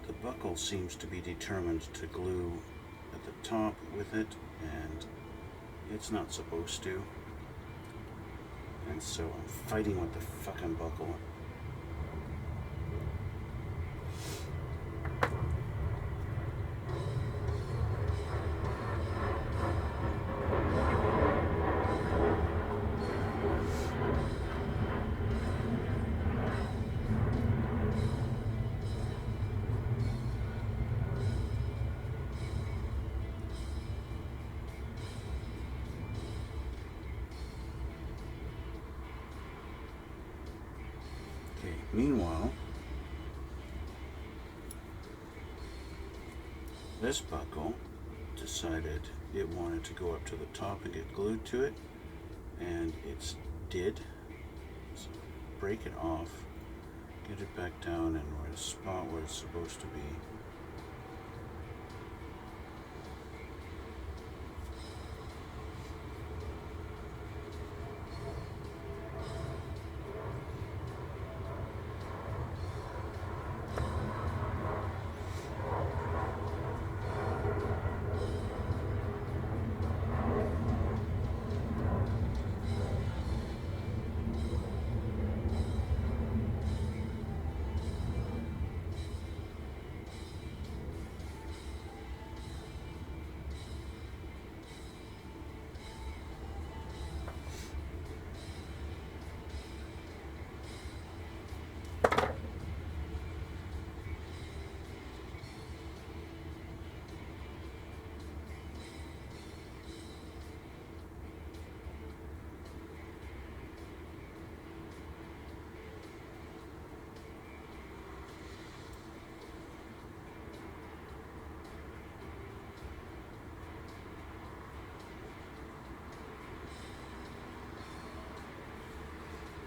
The buckle seems to be determined to glue at the top with it, and it's not supposed to. And so I'm fighting with the fucking buckle. Meanwhile, this buckle decided it wanted to go up to the top and get glued to it, and it did. So break it off, get it back down, and we're at a spot where it's supposed to be.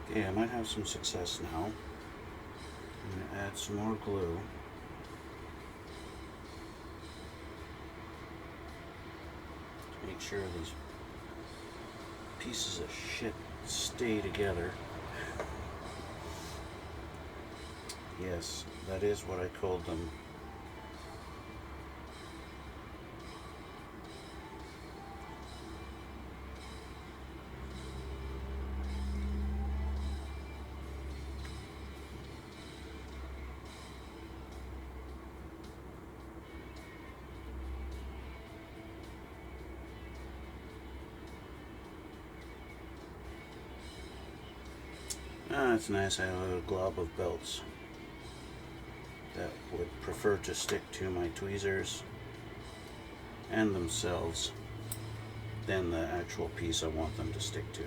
Okay, I might have some success now. I'm going to add some more glue. To make sure these pieces of shit stay together. Yes, that is what I called them. It's nice. I have a little glob of belts that would prefer to stick to my tweezers and themselves. than the actual piece I want them to stick to.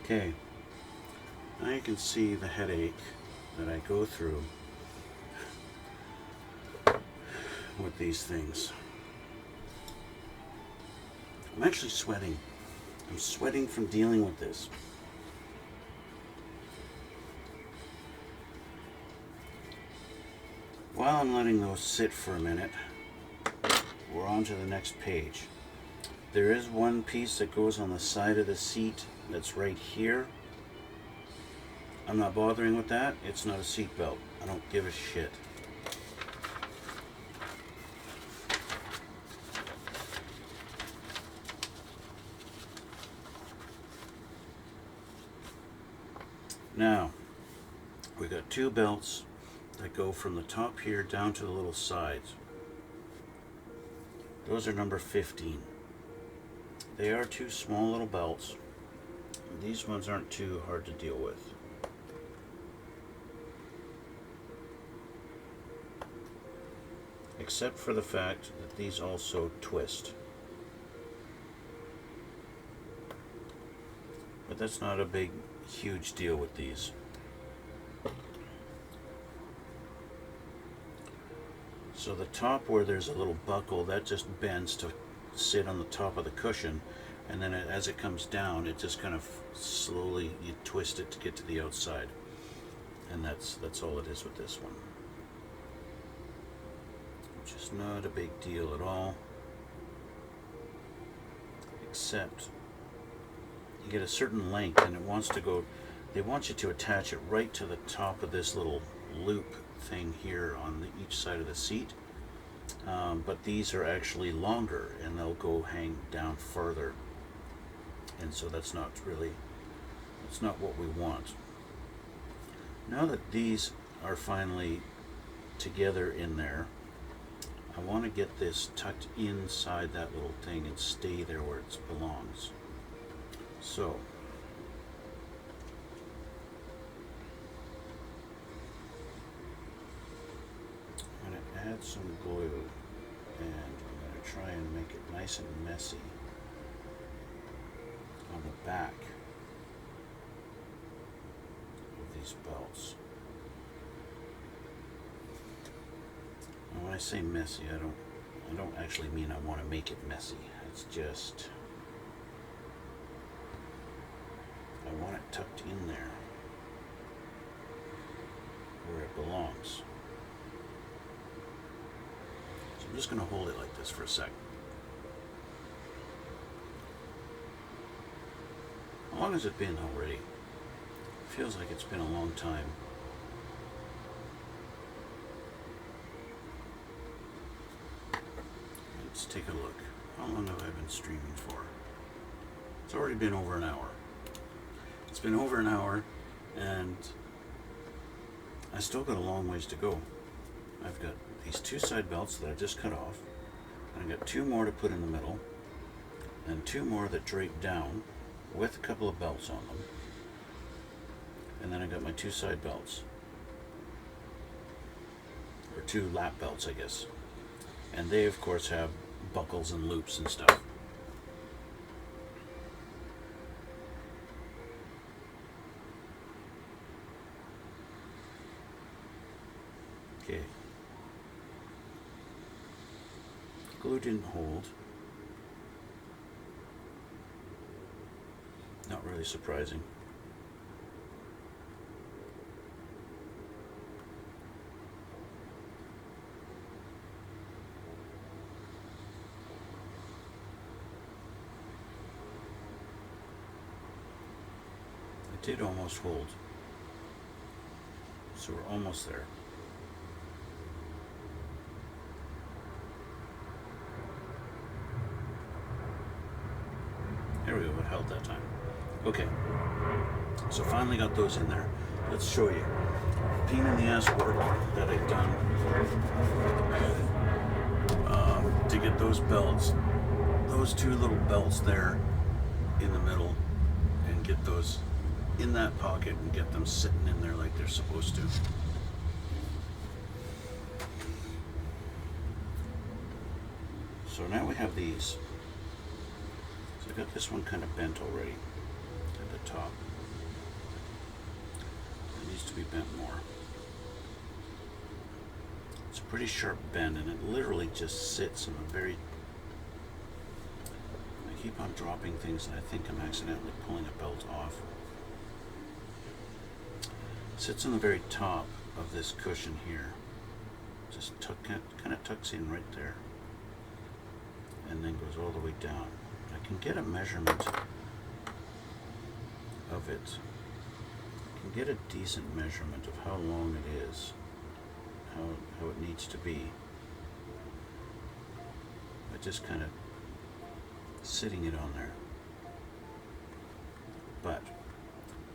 Okay, now you can see the headache that I go through with these things. I'm actually sweating. I'm sweating from dealing with this. While I'm letting those sit for a minute, we're on to the next page. There is one piece that goes on the side of the seat that's right here. I'm not bothering with that. It's not a seat belt. I don't give a shit. Now, we got two belts that go from the top here down to the little sides. Those are number 15. They are two small little belts. These ones aren't too hard to deal with. Except for the fact that these also twist. But that's not a big, huge deal with these. So the top where there's a little buckle, that just bends to sit on the top of the cushion, and then as it comes down, it just kind of slowly, you twist it to get to the outside. And that's all it is with this one. Which is not a big deal at all. Except you get a certain length and it wants to go, they want you to attach it right to the top of this little loop thing here on each side of the seat. But these are actually longer and they'll go hang down further. And so that's not what we want. Now that these are finally together in there, I want to get this tucked inside that little thing and stay there where it belongs. So I'm going to add some glue and I'm going to try and make it nice and messy on the back of these belts. And when I say messy, I don't actually mean I want to make it messy. It's just I want it tucked in there where it belongs. So I'm just going to hold it like this for a sec. How long has it been already? Feels like it's been a long time. Let's take a look. How long have I been streaming for? It's already been over an hour. It's been over an hour and I still got a long ways to go. I've got these two side belts that I just cut off. And I've got two more to put in the middle and two more that drape down with a couple of belts on them. And then I got my two side belts. Or two lap belts, I guess. And they, of course, have buckles and loops and stuff. Okay. Glue didn't hold. Not really surprising. It did almost hold. So we're almost there. There we go, it held that time. Okay, so finally got those in there. Let's show you. Pain in the ass work that I've done to get those belts, those two little belts there in the middle, and get those in that pocket and get them sitting in there like they're supposed to. So now we have these. So I got this one kind of bent already at the top. It needs to be bent more. It's a pretty sharp bend, and it literally just sits in a very... I keep on dropping things and I think I'm accidentally pulling a belt off. It sits on the very top of this cushion here. Just kind of tucks in right there. And then goes all the way down. I can get a measurement of it. I can get a decent measurement of how long it is, how it needs to be. By just kind of sitting it on there. But,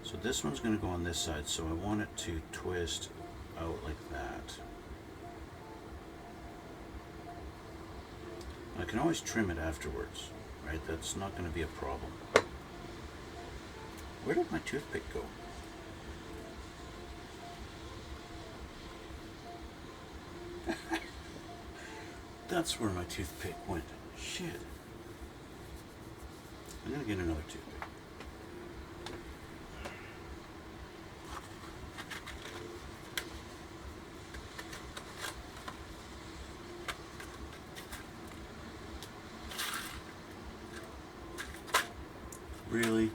so this one's going to go on this side, so I want it to twist out like that. I can always trim it afterwards, right? That's not going to be a problem. Where did my toothpick go? That's where my toothpick went. Shit. I'm going to get another toothpick. Really?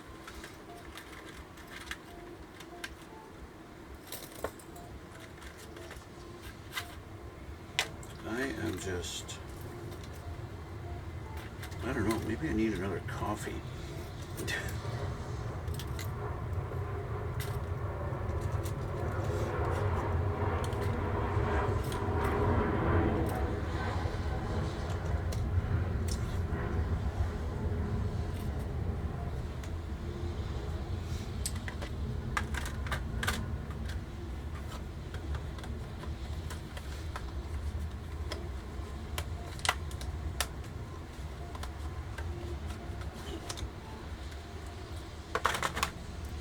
I am just... I don't know, maybe I need another coffee.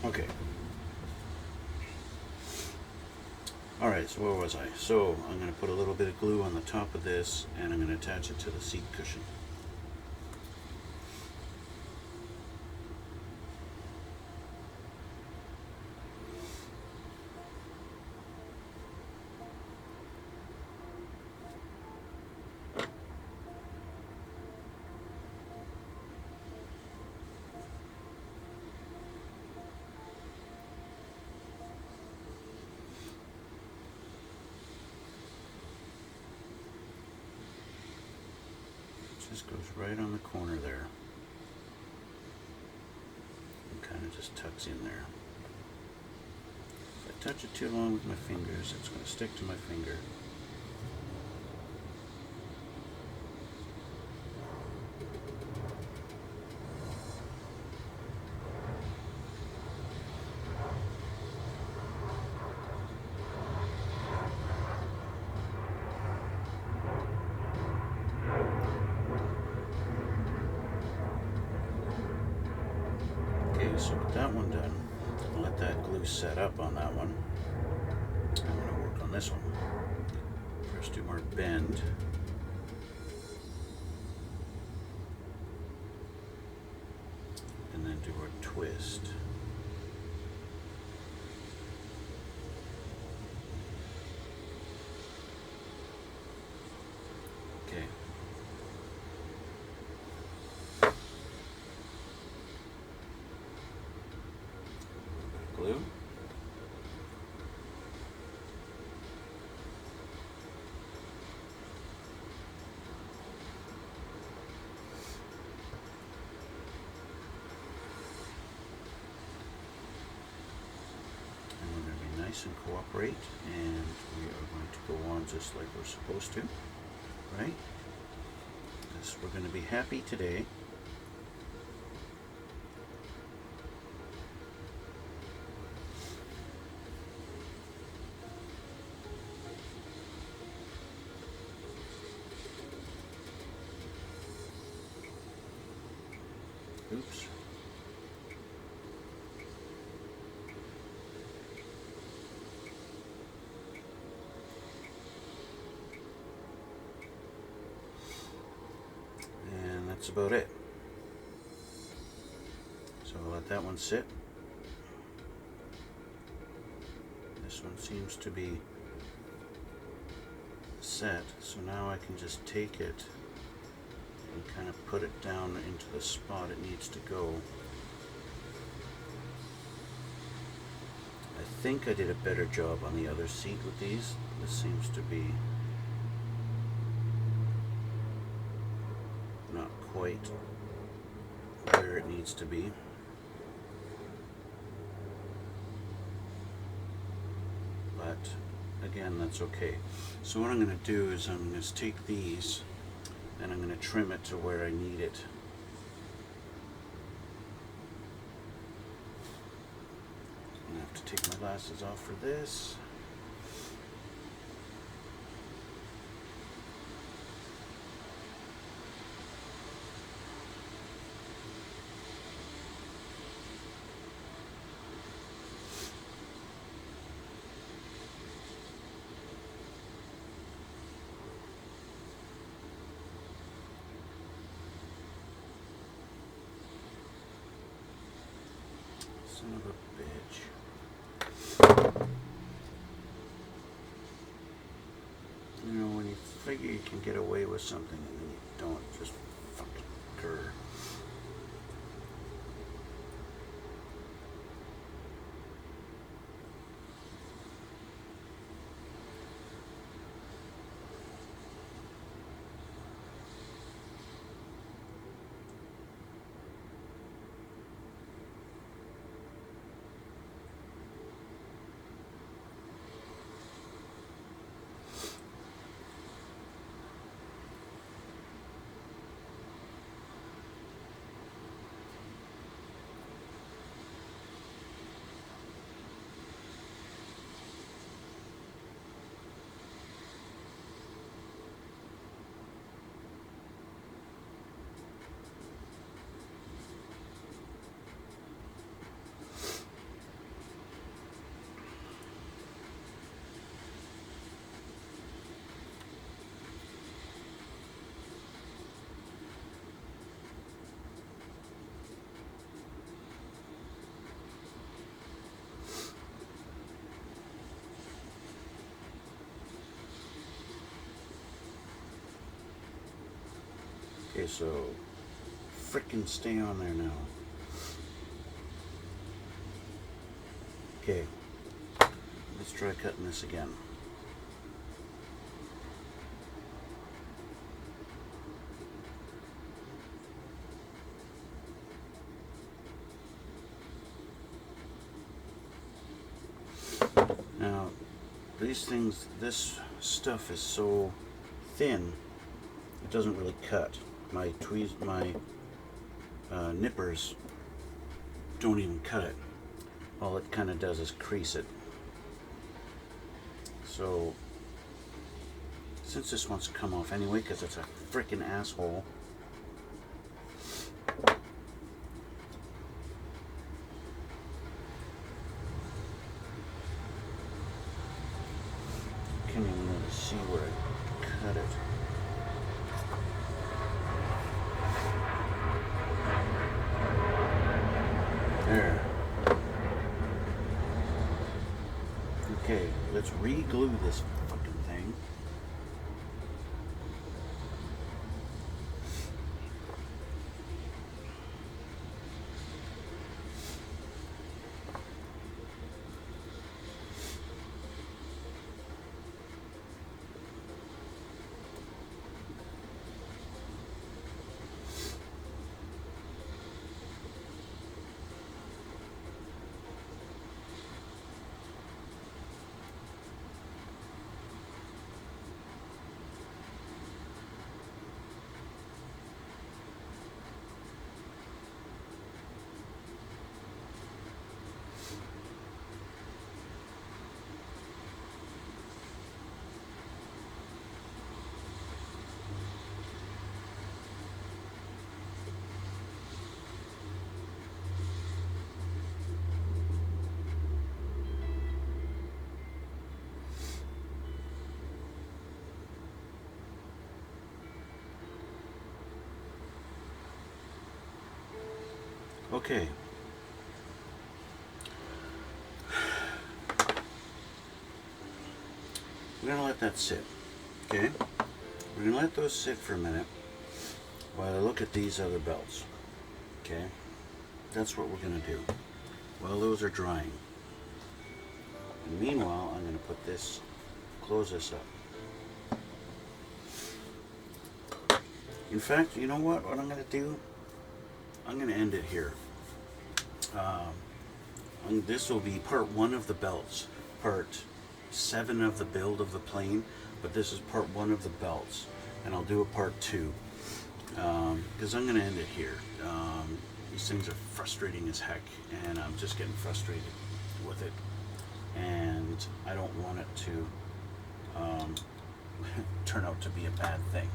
Okay. Alright, so where was I? So, I'm going to put a little bit of glue on the top of this, and I'm going to attach it to the seat cushion. Just goes right on the corner there. And kind of just tucks in there. If I touch it too long with my fingers, it's going to stick to my finger. So with that one done, I'll let that glue set up on that one. I'm going to work on this one. First do our bend. And then do our twist. Okay. Glue. nice and cooperate, and we are going to go on just like we're supposed to, right? Because we're going to be happy today. Oops. And that's about it. So I'll let that one sit. This one seems to be set, so now I can just take it and kind of put it down into the spot it needs to go. I think I did a better job on the other seat with these. This seems to be not quite where it needs to be. But again, that's okay. So what I'm going to do is I'm going to take these and I'm going to trim it to where I need it. I'm going to have to take my glasses off for this. Son of a bitch. You know, when you figure you can get away with something and then you don't, just fucking grr. Okay, so frickin' stay on there now. Okay, let's try cutting this again. Now, these things, this stuff is so thin, it doesn't really cut. My nippers don't even cut it. All it kind of does is crease it. So, since this wants to come off anyway, because it's a frickin' asshole, can't even really see where I cut it. There. Okay, let's re-glue this fucking thing. Okay. We're going to let that sit. Okay? We're going to let those sit for a minute while I look at these other belts. Okay? That's what we're going to do. While those are drying. And meanwhile, I'm going to put this, close this up. In fact, you know what? What I'm going to do? I'm going to end it here. This will be part 1 of the belts. Part 7 of the build of the plane. But this is part 1 of the belts. And I'll do a part 2. Because I'm going to end it here. These things are frustrating as heck. And I'm just getting frustrated with it. And I don't want it to turn out to be a bad thing.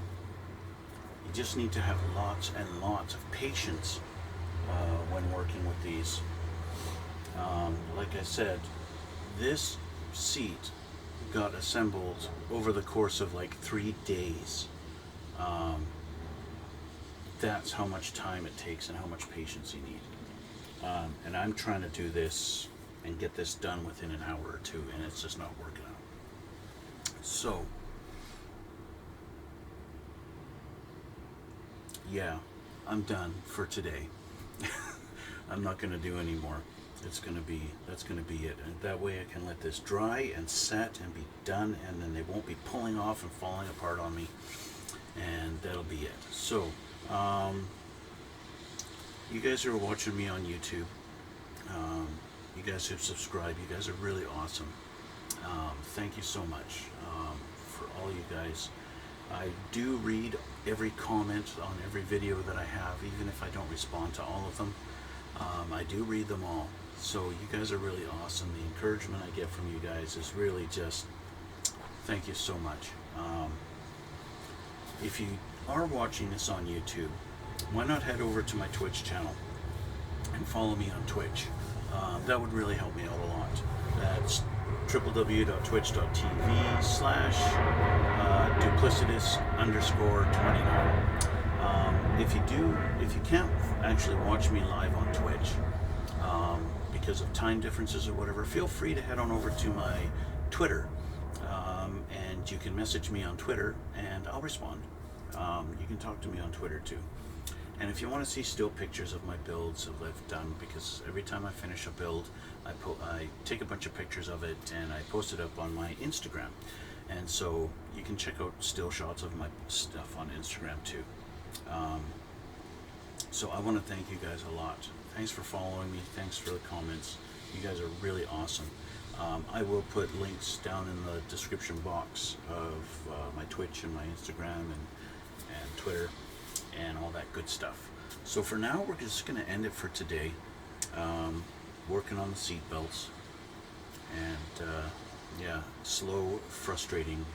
You just need to have lots and lots of patience when working with these. Like I said, this seat got assembled over the course of like 3 days. That's how much time it takes and how much patience you need. And I'm trying to do this and get this done within an hour or 2, and it's just not working out. So, yeah, I'm done for today. I'm not going to do any more. That's going to be it. And that way I can let this dry and set and be done, and then they won't be pulling off and falling apart on me. And that'll be it. So, you guys who are watching me on YouTube, you guys who've subscribed, you guys are really awesome. Thank you so much for all you guys. I do read every comment on every video that I have, even if I don't respond to all of them. I do read them all. So you guys are really awesome. The encouragement I get from you guys is really just, thank you so much. If you are watching this on YouTube, why not head over to my Twitch channel and follow me on Twitch. That would really help me out a lot. That's www.twitch.tv/duplicitous_29. If you can't actually watch me live on Twitch because of time differences or whatever, feel free to head on over to my Twitter, and you can message me on Twitter and I'll respond. You can talk to me on Twitter too. And if you want to see still pictures of my builds that I've done, because every time I finish a build, I take a bunch of pictures of it and I post it up on my Instagram. And so you can check out still shots of my stuff on Instagram too. So I want to thank you guys a lot. Thanks for following me. Thanks for the comments. You guys are really awesome. I will put links down in the description box of my Twitch and my Instagram and Twitter and all that good stuff. So for now, we're just going to end it for today. Working on the seat belts, and yeah, slow, frustrating,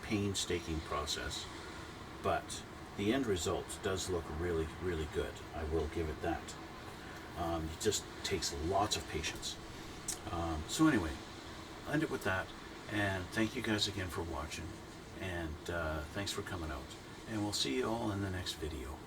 painstaking process, but the end result does look really, really good. I will give it that. It just takes lots of patience. So anyway, I'll end it with that, and thank you guys again for watching, and thanks for coming out. And we'll see you all in the next video.